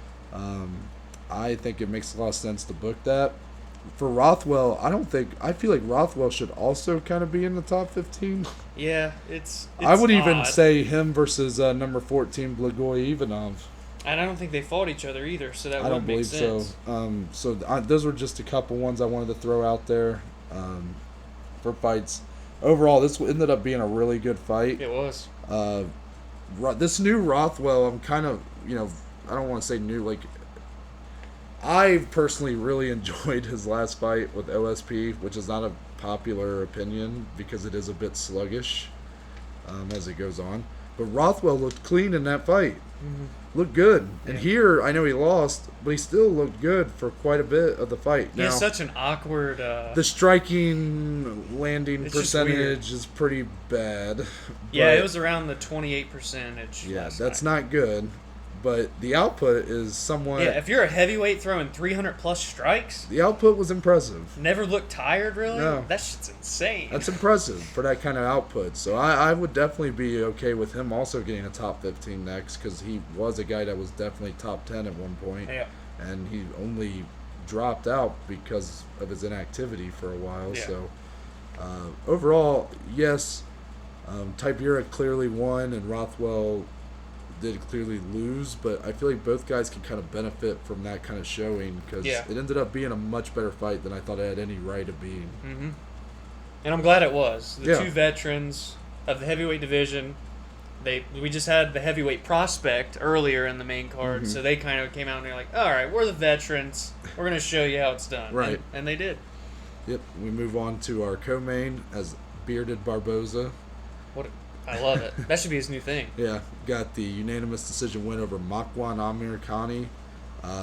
A: I think it makes a lot of sense to book that. For Rothwell, I feel like Rothwell should also kind of be in the top 15.
B: Yeah, it's
A: I would
B: odd.
A: even say him versus number 14 Blagoy Ivanov.
B: And I don't think they fought each other either, so that
A: I don't
B: would make
A: believe
B: sense.
A: so. Those were just a couple ones I wanted to throw out there for fights. Overall, this ended up being a really good fight.
B: It was.
A: This new Rothwell, I'm kind of, I don't want to say new, like, I personally really enjoyed his last fight with OSP, which is not a popular opinion because it is a bit sluggish as it goes on. But Rothwell looked clean in that fight.
B: Mm-hmm.
A: Looked good.
B: Yeah.
A: And here, I know he lost, but he still looked good for quite a bit of the fight.
B: He has such an awkward...
A: the striking landing
B: It's just weird.
A: percentage is pretty bad.
B: Yeah,
A: but-
B: it was around the 28%.
A: Yeah, that's not good. But the output is somewhat...
B: Yeah, if you're a heavyweight throwing 300-plus strikes,
A: The output was impressive.
B: never looked tired, really?
A: No.
B: That shit's insane.
A: That's impressive for that kind of output. So I would definitely be okay with him also getting a top 15 next because he was a guy that was definitely top 10 at one point.
B: Yeah.
A: And he only dropped out because of his inactivity for a while.
B: Yeah.
A: So overall, yes, Tibura clearly won and Rothwell did clearly lose, but I feel like both guys can kind of benefit from that kind of showing because
B: Yeah.
A: it ended up being a much better fight than I thought it had any right of being.
B: Mm-hmm. And I'm glad it was. The
A: Yeah.
B: two veterans of the heavyweight division, we just had the heavyweight prospect earlier in the main card,
A: Mm-hmm.
B: so they kind of came out and they're like, all right, we're the veterans. We're going to show you how it's done.
A: Right.
B: And they did.
A: Yep, we move on to our co-main as Bearded Barboza.
B: I love it. That should be his new thing.
A: Yeah, got the unanimous decision win over Makwan Amir Khani.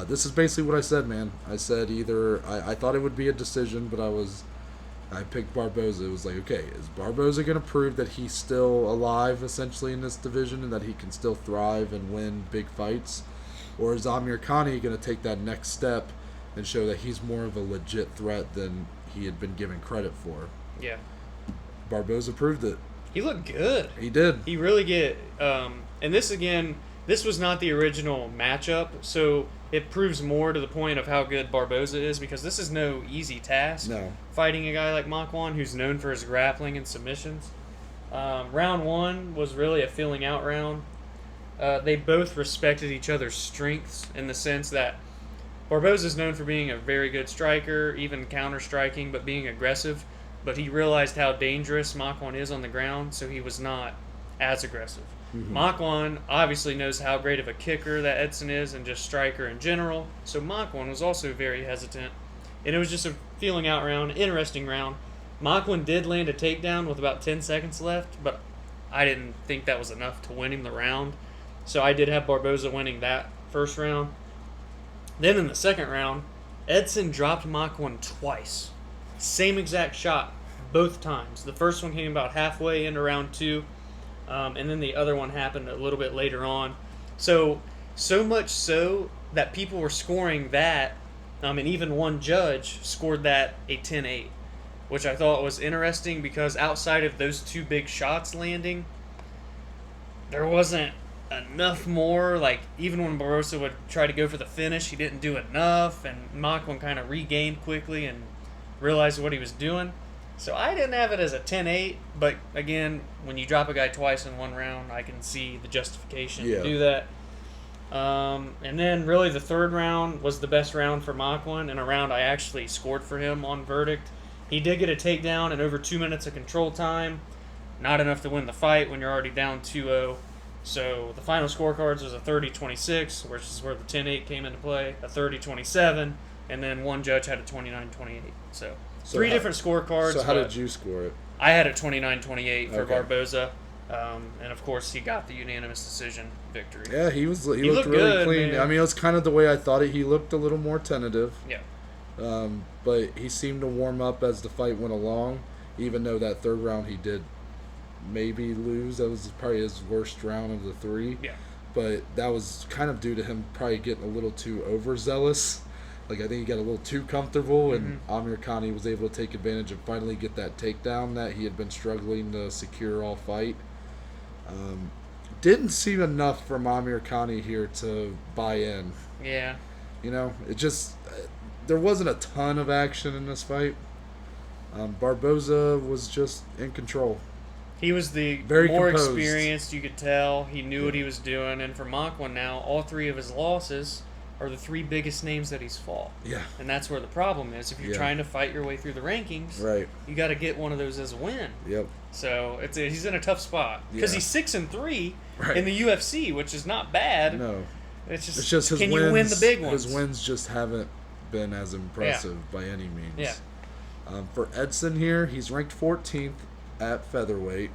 A: This is basically what I said, man. I said I thought it would be a decision, but I picked Barboza. It was like, okay, is Barboza going to prove that he's still alive essentially in this division and that he can still thrive and win big fights? Or is Amir Khani going to take that next step and show that he's more of a legit threat than he had been given credit for?
B: Yeah.
A: Barboza proved it.
B: He looked good.
A: He did.
B: He really and this was not the original matchup, so it proves more to the point of how good Barboza is because this is no easy task.
A: No.
B: Fighting a guy like Makwan who's known for his grappling and submissions. Round one was really a feeling out round. They both respected each other's strengths in the sense that Barboza is known for being a very good striker, even counter-striking, but being aggressive. But he realized how dangerous Makwan is on the ground, so he was not as aggressive.
A: Mm-hmm.
B: Makwan obviously knows how great of a kicker that Edson is and just striker in general, so Makwan was also very hesitant. And it was just a feeling out round, interesting round. Makwan did land a takedown with about 10 seconds left, but I didn't think that was enough to win him the round. So I did have Barboza winning that first round. Then in the second round, Edson dropped Makwan twice. Same exact shot, both times. The first one came about halfway into round two, and then the other one happened a little bit later on. So much so that people were scoring that, and even one judge scored that a 10-8, which I thought was interesting because outside of those two big shots landing, there wasn't enough more. Like, even when Barboza would try to go for the finish, he didn't do enough, and Makwan kind of regained quickly and realized what he was doing. So I didn't have it as a 10-8, but again, when you drop a guy twice in one round, I can see the justification to do that. And then really the third round was the best round for Makwan, and a round I actually scored for him on verdict. He did get a takedown in over 2 minutes of control time. Not enough to win the fight when you're already down 2-0. So the final scorecards was a 30-26, which is where the 10-8 came into play, a 30-27, and then one judge had a 29-28. So three different scorecards.
A: So how did you score it?
B: I had a 29-28 for
A: Okay.
B: Barboza, and of course he got the unanimous decision victory.
A: Yeah, he looked
B: looked
A: really
B: good,
A: clean.
B: man.
A: I mean, it was kind of the way I thought it. He looked a little more tentative.
B: Yeah.
A: But he seemed to warm up as the fight went along, even though that third round he did maybe lose. That was probably his worst round of the three.
B: Yeah.
A: But that was kind of due to him probably getting a little too overzealous Like, I think he got a little too comfortable, and Amir Khani was able to take advantage and finally get that takedown that he had been struggling to secure all fight. Didn't seem enough from Amir Khani here to buy in.
B: Yeah.
A: You know, it just... there wasn't a ton of action in this fight. Barboza was just in control.
B: He was the
A: Very
B: more
A: composed.
B: experienced, you could tell. He knew what he was doing. And for Makwan now, all 3 of his losses are the 3 biggest names that he's fought.
A: Yeah.
B: And that's where the problem is. If you're trying to fight your way through the rankings,
A: Right.
B: you got to get one of those as a win.
A: Yep.
B: So he's in a tough spot. Because he's 6-3 in the UFC, which is not bad.
A: No.
B: It's just
A: his
B: can
A: wins,
B: you win the big ones?
A: His wins just haven't been as impressive by any means.
B: Yeah.
A: For Edson here, he's ranked 14th at featherweight.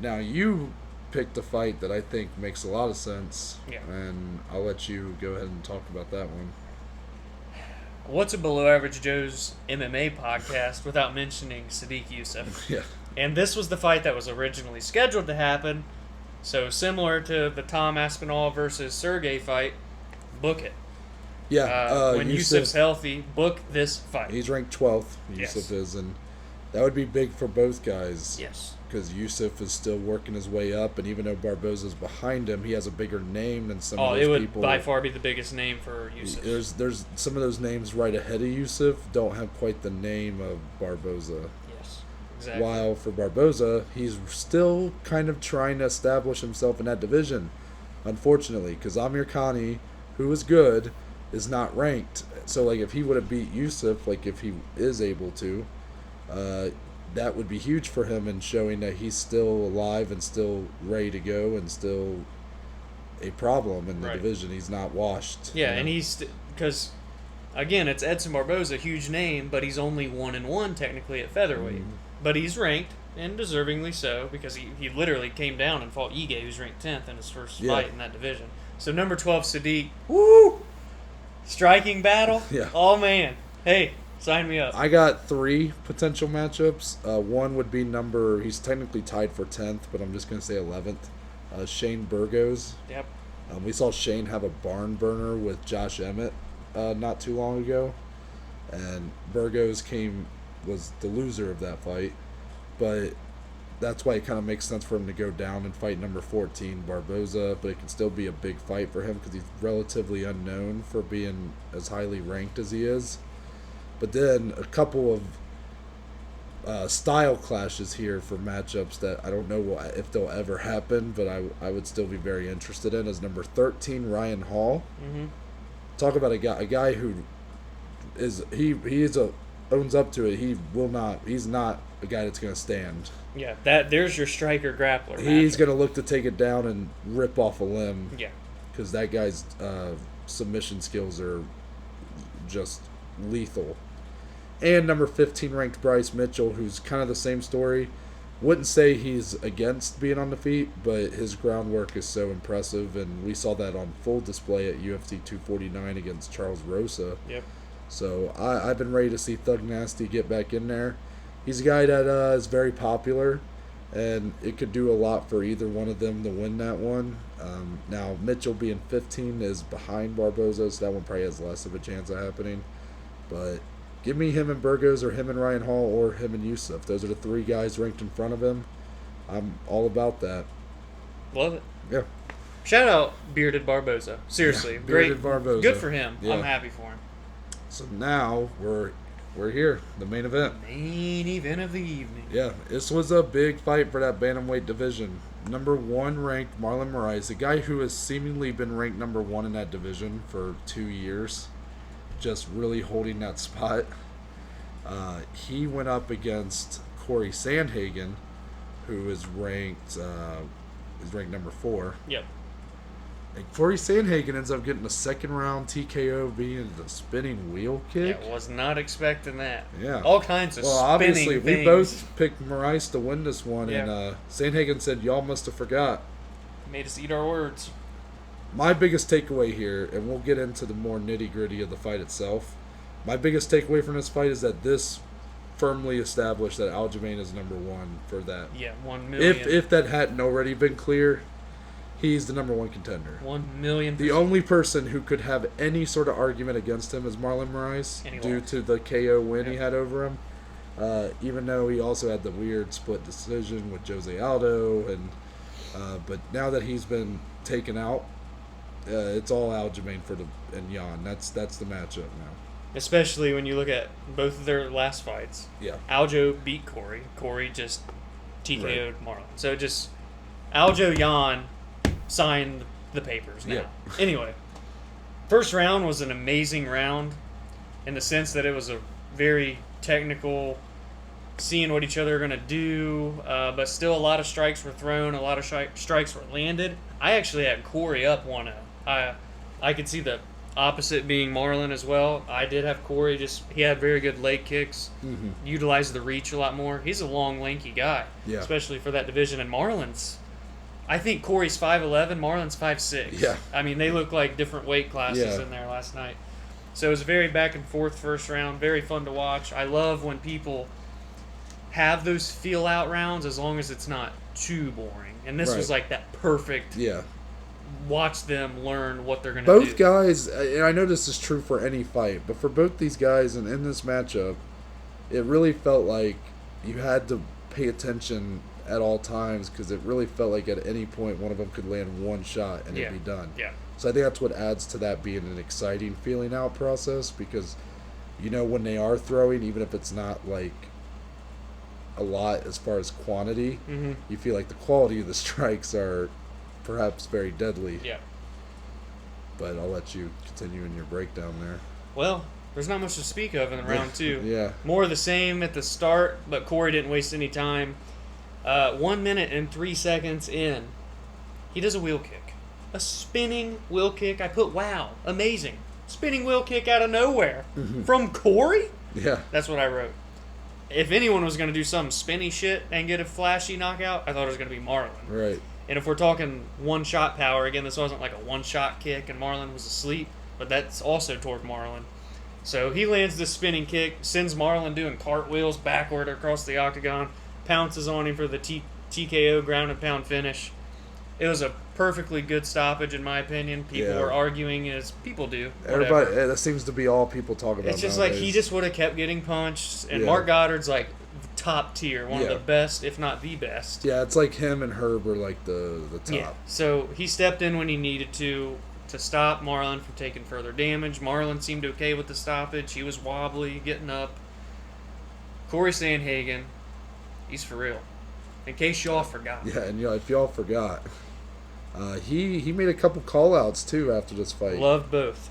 A: Now, you picked a fight that I think makes a lot of sense, and I'll let you go ahead and talk about that one.
B: What's a Below Average Joe's MMA podcast without mentioning Sadiq Youssef?
A: Yeah.
B: And this was the fight that was originally scheduled to happen. So similar to the Tom Aspinall versus Sergey fight, book it.
A: Yeah.
B: When Youssef's healthy, book this fight.
A: He's ranked 12th, Youssef is, and that would be big for both guys.
B: Yes.
A: Because Youssef is still working his way up, and even though Barboza's behind him, he has a bigger name than some of those people.
B: Oh, it would by far be the biggest name for Youssef.
A: There's some of those names right ahead of Youssef don't have quite the name of Barboza.
B: Yes, exactly.
A: While for Barboza, he's still kind of trying to establish himself in that division, unfortunately, because Amir Khani, who is good, is not ranked. So, like, if he would have beat Youssef, like, if he is able to, that would be huge for him in showing that he's still alive and still ready to go and still a problem in the division. He's not washed.
B: Yeah, and he's... Because, again, it's Edson Barboza, huge name, but he's only 1-1 technically at featherweight. But he's ranked, and deservingly so, because he literally came down and fought Ige, who's ranked 10th in his first fight in that division. So number 12, Sadiq. Woo! Striking battle?
A: Yeah.
B: Oh, man. Hey, sign me up.
A: I got 3 potential matchups. One would be he's technically tied for 10th, but I'm just going to say 11th. Shane Burgos.
B: Yep.
A: We saw Shane have a barn burner with Josh Emmett not too long ago. And Burgos was the loser of that fight. But that's why it kind of makes sense for him to go down and fight number 14, Barboza. But it can still be a big fight for him because he's relatively unknown for being as highly ranked as he is. But then a couple of style clashes here for matchups that I don't know if they'll ever happen, but I would still be very interested in is number 13, Ryan Hall. Mm-hmm. Talk about a guy who owns up to it. He's not a guy that's going to stand.
B: Yeah, there's your striker grappler.
A: He's going to look to take it down and rip off a limb.
B: Yeah.
A: Because that guy's submission skills are just lethal. And number 15 ranked Bryce Mitchell, who's kind of the same story. Wouldn't say he's against being on the feet, but his groundwork is so impressive, and we saw that on full display at UFC 249 against Charles Rosa.
B: Yep.
A: So I've been ready to see Thug Nasty get back in there. He's a guy that is very popular, and it could do a lot for either one of them to win that one. Now, Mitchell being 15 is behind Barboza, so that one probably has less of a chance of happening. But give me him and Burgos, or him and Ryan Hall, or him and Youssef. Those are the 3 guys ranked in front of him. I'm all about that.
B: Love it.
A: Yeah.
B: Shout out Bearded Barboza. Seriously,
A: Bearded
B: great.
A: Barboza.
B: Good for him.
A: Yeah.
B: I'm happy for him.
A: So now we're here, the main event.
B: Main event of the evening.
A: Yeah, this was a big fight for that bantamweight division. Number 1 ranked Marlon Moraes, a guy who has seemingly been ranked number 1 in that division for 2 years, just really holding that spot. He went up against Corey Sandhagen, who is ranked number 4.
B: Yep.
A: And Corey Sandhagen ends up getting a second round TKO being the spinning wheel kick.
B: Yeah, was not expecting that.
A: Yeah.
B: All kinds of spinning
A: obviously,
B: things.
A: we both picked Moraes to win this one,
B: Yeah.
A: and Sandhagen said, y'all must have forgot.
B: Made us eat our words.
A: My biggest takeaway here, and we'll get into the more nitty-gritty of the fight itself, my biggest takeaway from this fight is that this firmly established that Aljamain is number 1 for that.
B: Yeah, 1 million.
A: If that hadn't already been clear, he's the number one contender.
B: 1,000,000%.
A: The only person who could have any sort of argument against him is Marlon Moraes due to the KO win he had over him. Even though he also had the weird split decision with Jose Aldo, but now that he's been taken out, it's all Aljamain and Jan. That's the matchup now.
B: Especially when you look at both of their last fights.
A: Yeah.
B: Aljo beat Corey. Corey just TKO'd Marlon. So just Aljo Jan signed the papers now.
A: Yeah.
B: Anyway, first round was an amazing round in the sense that it was a very technical, seeing what each other are going to do, but still a lot of strikes were thrown, a lot of strikes were landed. I actually had Corey up 1-0. I could see the opposite being Marlon as well. I did have Corey, he had very good leg kicks, utilized the reach a lot more. He's a long, lanky guy, especially for that division. And I think Corey's 5'11", Marlon's 5'6".
A: Yeah.
B: I mean, they look like different weight classes in there last night. So it was a very back and forth first round, very fun to watch. I love when people have those feel out rounds as long as it's not too boring. And this was like that perfect.
A: Yeah.
B: Watch them learn what they're going to do.
A: Both guys, and I know this is true for any fight, but for both these guys and in this matchup, it really felt like you had to pay attention at all times because it really felt like at any point one of them could land one shot and it'd be done.
B: Yeah.
A: So I think that's what adds to that being an exciting feeling out process because when they are throwing, even if it's not like a lot as far as quantity, you feel like the quality of the strikes are perhaps very deadly.
B: Yeah.
A: But I'll let you continue in your breakdown there.
B: Well, there's not much to speak of in round two.
A: Yeah.
B: More of the same at the start, but Corey didn't waste any time. 1 minute and 3 seconds in, he does a wheel kick. A spinning wheel kick. I put, wow, amazing. Spinning wheel kick out of nowhere. From Corey?
A: Yeah.
B: That's what I wrote. If anyone was going to do some spinny shit and get a flashy knockout, I thought it was going to be Marlon.
A: Right.
B: And if we're talking one-shot power, again, this wasn't like a one-shot kick and Marlon was asleep, but that's also toward Marlon. So he lands this spinning kick, sends Marlon doing cartwheels backward across the octagon, pounces on him for the TKO ground and pound finish. It was a perfectly good stoppage, in my opinion. People were arguing as people do. Whatever.
A: Everybody, that seems to be all people talk about.
B: It's just
A: nowadays.
B: like he just would have kept getting punched, and Mark Goddard's like top tier, one of the best, if not the best.
A: Yeah, it's like him and Herb are like the top.
B: Yeah. So he stepped in when he needed to stop Marlon from taking further damage. Marlon seemed okay with the stoppage. He was wobbly, getting up. Corey Sandhagen, he's for real. In case y'all forgot.
A: Yeah, and if y'all forgot, he made a couple call-outs too after this fight.
B: Loved both,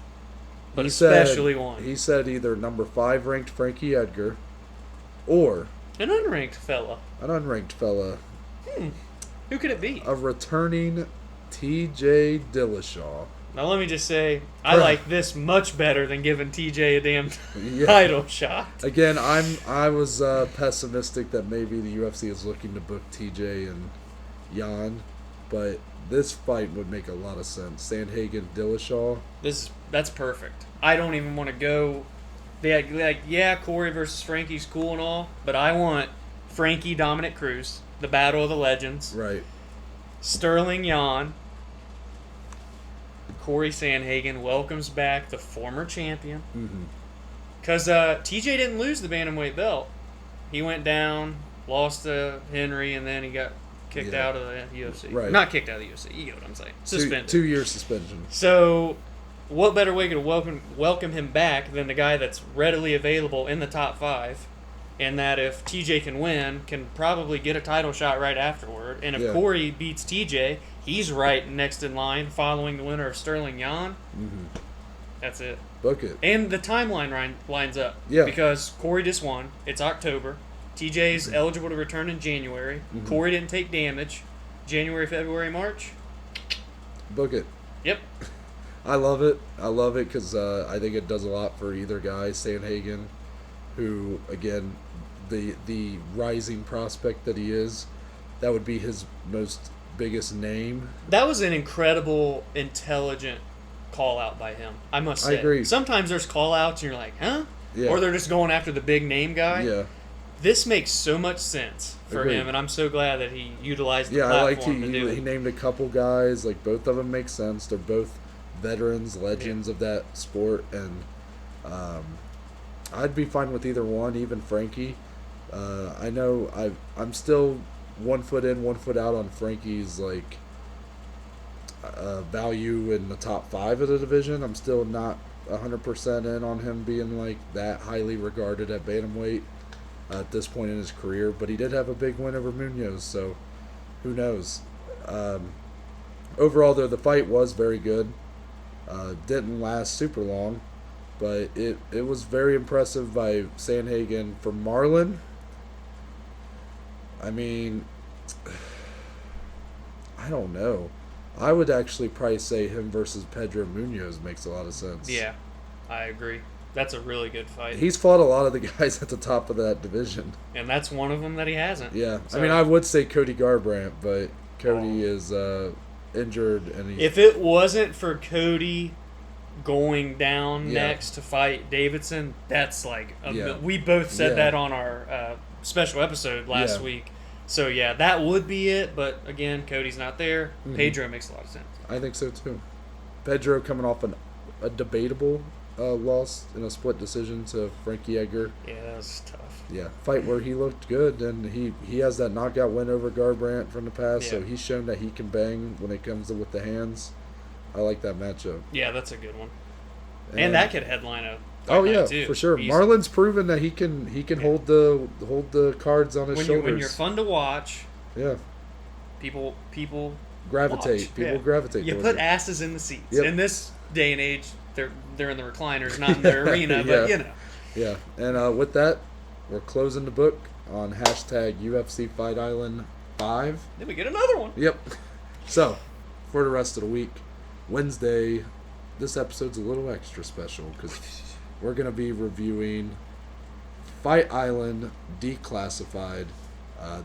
B: but especially one.
A: He said either number 5 ranked Frankie Edgar, or
B: an unranked fella.
A: An unranked fella.
B: Who could it be?
A: A returning T.J. Dillashaw.
B: Now let me just say, I like this much better than giving TJ a damn title shot.
A: Again, I was pessimistic that maybe the UFC is looking to book TJ and Jan, but this fight would make a lot of sense. Sandhagen, Dillashaw.
B: That's perfect. I don't even want to go. Corey versus Frankie's cool and all, but I want Frankie Dominic Cruz, the battle of the legends.
A: Right.
B: Sterling Jan. Corey Sandhagen welcomes back the former champion. Because TJ didn't lose the bantamweight belt. He went down, lost to Henry, and then he got kicked out of the UFC.
A: Right.
B: Not kicked out of the UFC. You get what I'm saying. Suspended.
A: 2-year suspension.
B: So, what better way to welcome him back than the guy that's readily available in the top 5? And that if TJ can win, can probably get a title shot right afterward. And if Corey beats TJ, he's right next in line, following the winner of Sterling Jan. That's it.
A: Book it.
B: And the timeline lines up.
A: Yeah.
B: Because Corey just won. It's October. TJ's eligible to return in January. Corey didn't take damage. January, February, March.
A: Book it.
B: Yep.
A: I love it. I love it because I think it does a lot for either guy. Sandhagen, who, again, the rising prospect that he is, that would be his biggest name.
B: That was an incredible, intelligent call out by him, I must say.
A: I agree.
B: Sometimes there's call outs and you're like, huh?
A: Yeah.
B: Or they're just going after the big name guy.
A: Yeah.
B: This makes so much sense for
A: Agreed.
B: him, and I'm so glad that he utilized the
A: Yeah, I liked
B: platform to do
A: he
B: it.
A: named a couple guys. Like, both of them make sense. They're both veterans, legends of that sport, and I'd be fine with either one, even Frankie. I know I'm still 1 foot in, 1 foot out on Frankie's like value in the top 5 of the division. I'm still not 100% in on him being like that highly regarded at bantamweight at this point in his career. But he did have a big win over Munoz, so who knows? Overall, though, the fight was very good. Didn't last super long, but it was very impressive by Sandhagen. For Marlon, I mean, I don't know. I would actually probably say him versus Pedro Munoz makes a lot of sense.
B: Yeah, I agree. That's a really good fight.
A: He's fought a lot of the guys at the top of that division.
B: And that's one of them that he hasn't.
A: Yeah.
B: So,
A: I mean, I would say Cody Garbrandt, but Cody is injured. And
B: if it wasn't for Cody going down next to fight Davidson, that's like... We both said that on our special episode last week. So, yeah, that would be it. But, again, Cody's not there. Mm-hmm. Pedro makes a lot of sense.
A: I think so, too. Pedro coming off a debatable loss in a split decision to Frankie Edgar.
B: Yeah, that was tough.
A: Yeah, fight where he looked good, and he has that knockout win over Garbrandt from the past, so he's shown that he can bang when it comes to with the hands. I like that matchup.
B: Yeah, that's a good one. And that could headline a
A: too. For sure. Marlon's proven that he can hold the cards on his shoulders.
B: When you're fun to watch.
A: Yeah.
B: People
A: gravitate.
B: Watch.
A: People gravitate.
B: You put asses in the seats. Yep. In this day and age, they're in the recliners, not in their arena, but you know.
A: Yeah. And with that, we're closing the book on hashtag UFC Fight Island 5.
B: Then we get another one.
A: Yep. So, for the rest of the week, Wednesday, this episode's a little extra special because we're going to be reviewing Fight Island Declassified,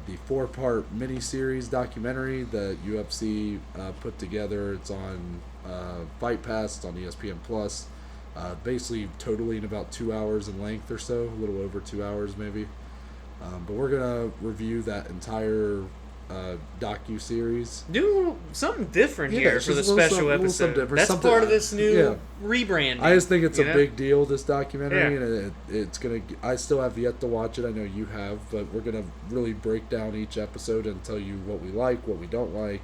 A: the 4-part miniseries documentary that UFC put together. It's on Fight Pass, it's on ESPN Plus. Basically totaling about 2 hours in length or so, a little over 2 hours maybe. But we're going to review that entire docu-series.
B: Do something different here for the special episode. That's part of this new rebranding.
A: I just think it's a big deal, this documentary, and it's gonna. I still have yet to watch it. I know you have, but we're gonna really break down each episode and tell you what we like, what we don't like.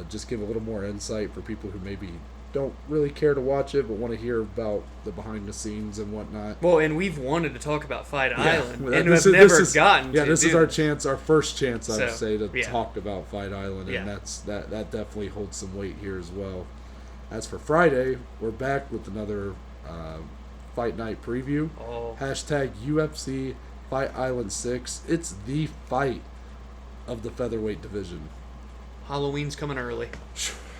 A: Just give a little more insight for people who maybe don't really care to watch it but want to hear about the behind the scenes and whatnot.
B: Well, and we've wanted to talk about Fight Island and have never gotten to.
A: Yeah, this is our chance, our first chance, I would say, to
B: yeah.
A: talk about Fight Island, and that definitely holds some weight here as well. As for Friday, we're back with another Fight Night preview. Hashtag UFC Fight Island 6. It's the fight of the featherweight division.
B: Halloween's coming early.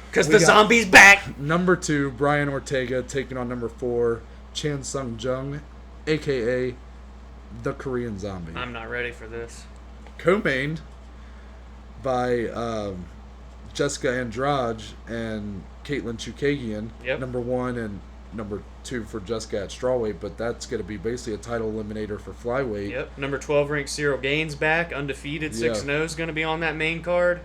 B: Because the zombie's back!
A: Number 2, Brian Ortega, taking on number 4, Chan Sung Jung, a.k.a. the Korean Zombie.
B: I'm not ready for this.
A: Co-mained by Jessica Andrade and Caitlin Chukagian.
B: Yep.
A: Number 1 and number 2 for Jessica at strawweight, but that's going to be basically a title eliminator for flyweight.
B: Yep. Number 12 ranked Cyril Gaines back, undefeated, 6-0, is going to be on that main card.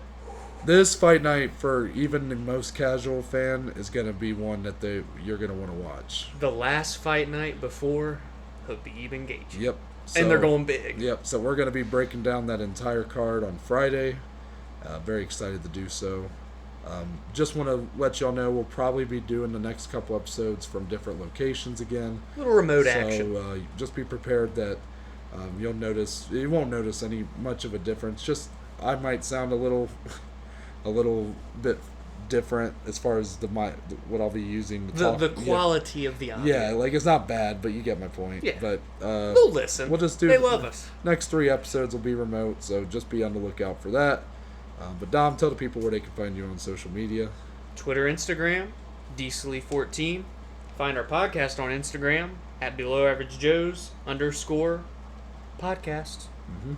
A: This fight night, for even the most casual fan, is going to be one that you're going to want to watch.
B: The last fight night before Habib and Gaethje.
A: Yep.
B: And they're going big.
A: Yep. So we're going to be breaking down that entire card on Friday. Very excited to do so. Just want to let y'all know we'll probably be doing the next couple episodes from different locations again.
B: A little remote action.
A: So just be prepared that you won't notice any much of a difference. Just I might sound a little bit different as far as what I'll be using to talk.
B: The quality of the audio.
A: Yeah, like it's not bad, but you get my point.
B: Yeah.
A: But
B: they'll listen.
A: We'll just do.
B: They love us.
A: Next 3 episodes will be remote, so just be on the lookout for that. But Dom, tell the people where they can find you on social media.
B: Twitter, Instagram, DSLE14. Find our podcast on Instagram at BelowAverageJoes _podcast.
A: Mm-hmm.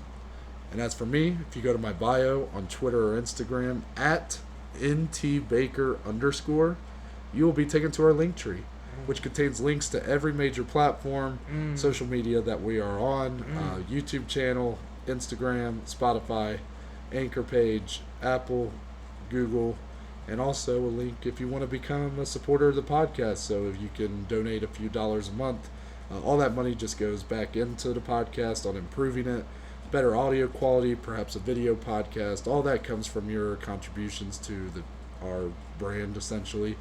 A: And as for me, if you go to my bio on Twitter or Instagram at ntbaker_, you will be taken to our link tree. which contains links to every major platform, social media that we are on, YouTube channel, Instagram, Spotify, Anchor page, Apple, Google, and also a link if you want to become a supporter of the podcast. So if you can donate a few dollars a month, all that money just goes back into the podcast on improving it, better audio quality, perhaps a video podcast. All that comes from your contributions to our brand, essentially.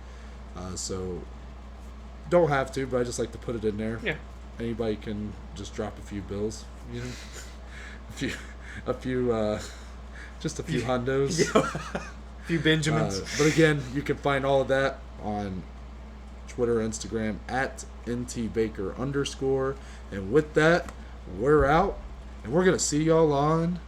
A: So don't have to, but I just like to put it in there.
B: Yeah.
A: Anybody can just drop a few bills, you know, just a few hundos.
B: A few Benjamins.
A: But again, you can find all of that on Twitter, Instagram at ntbaker_. And with that, we're out, and we're gonna see y'all on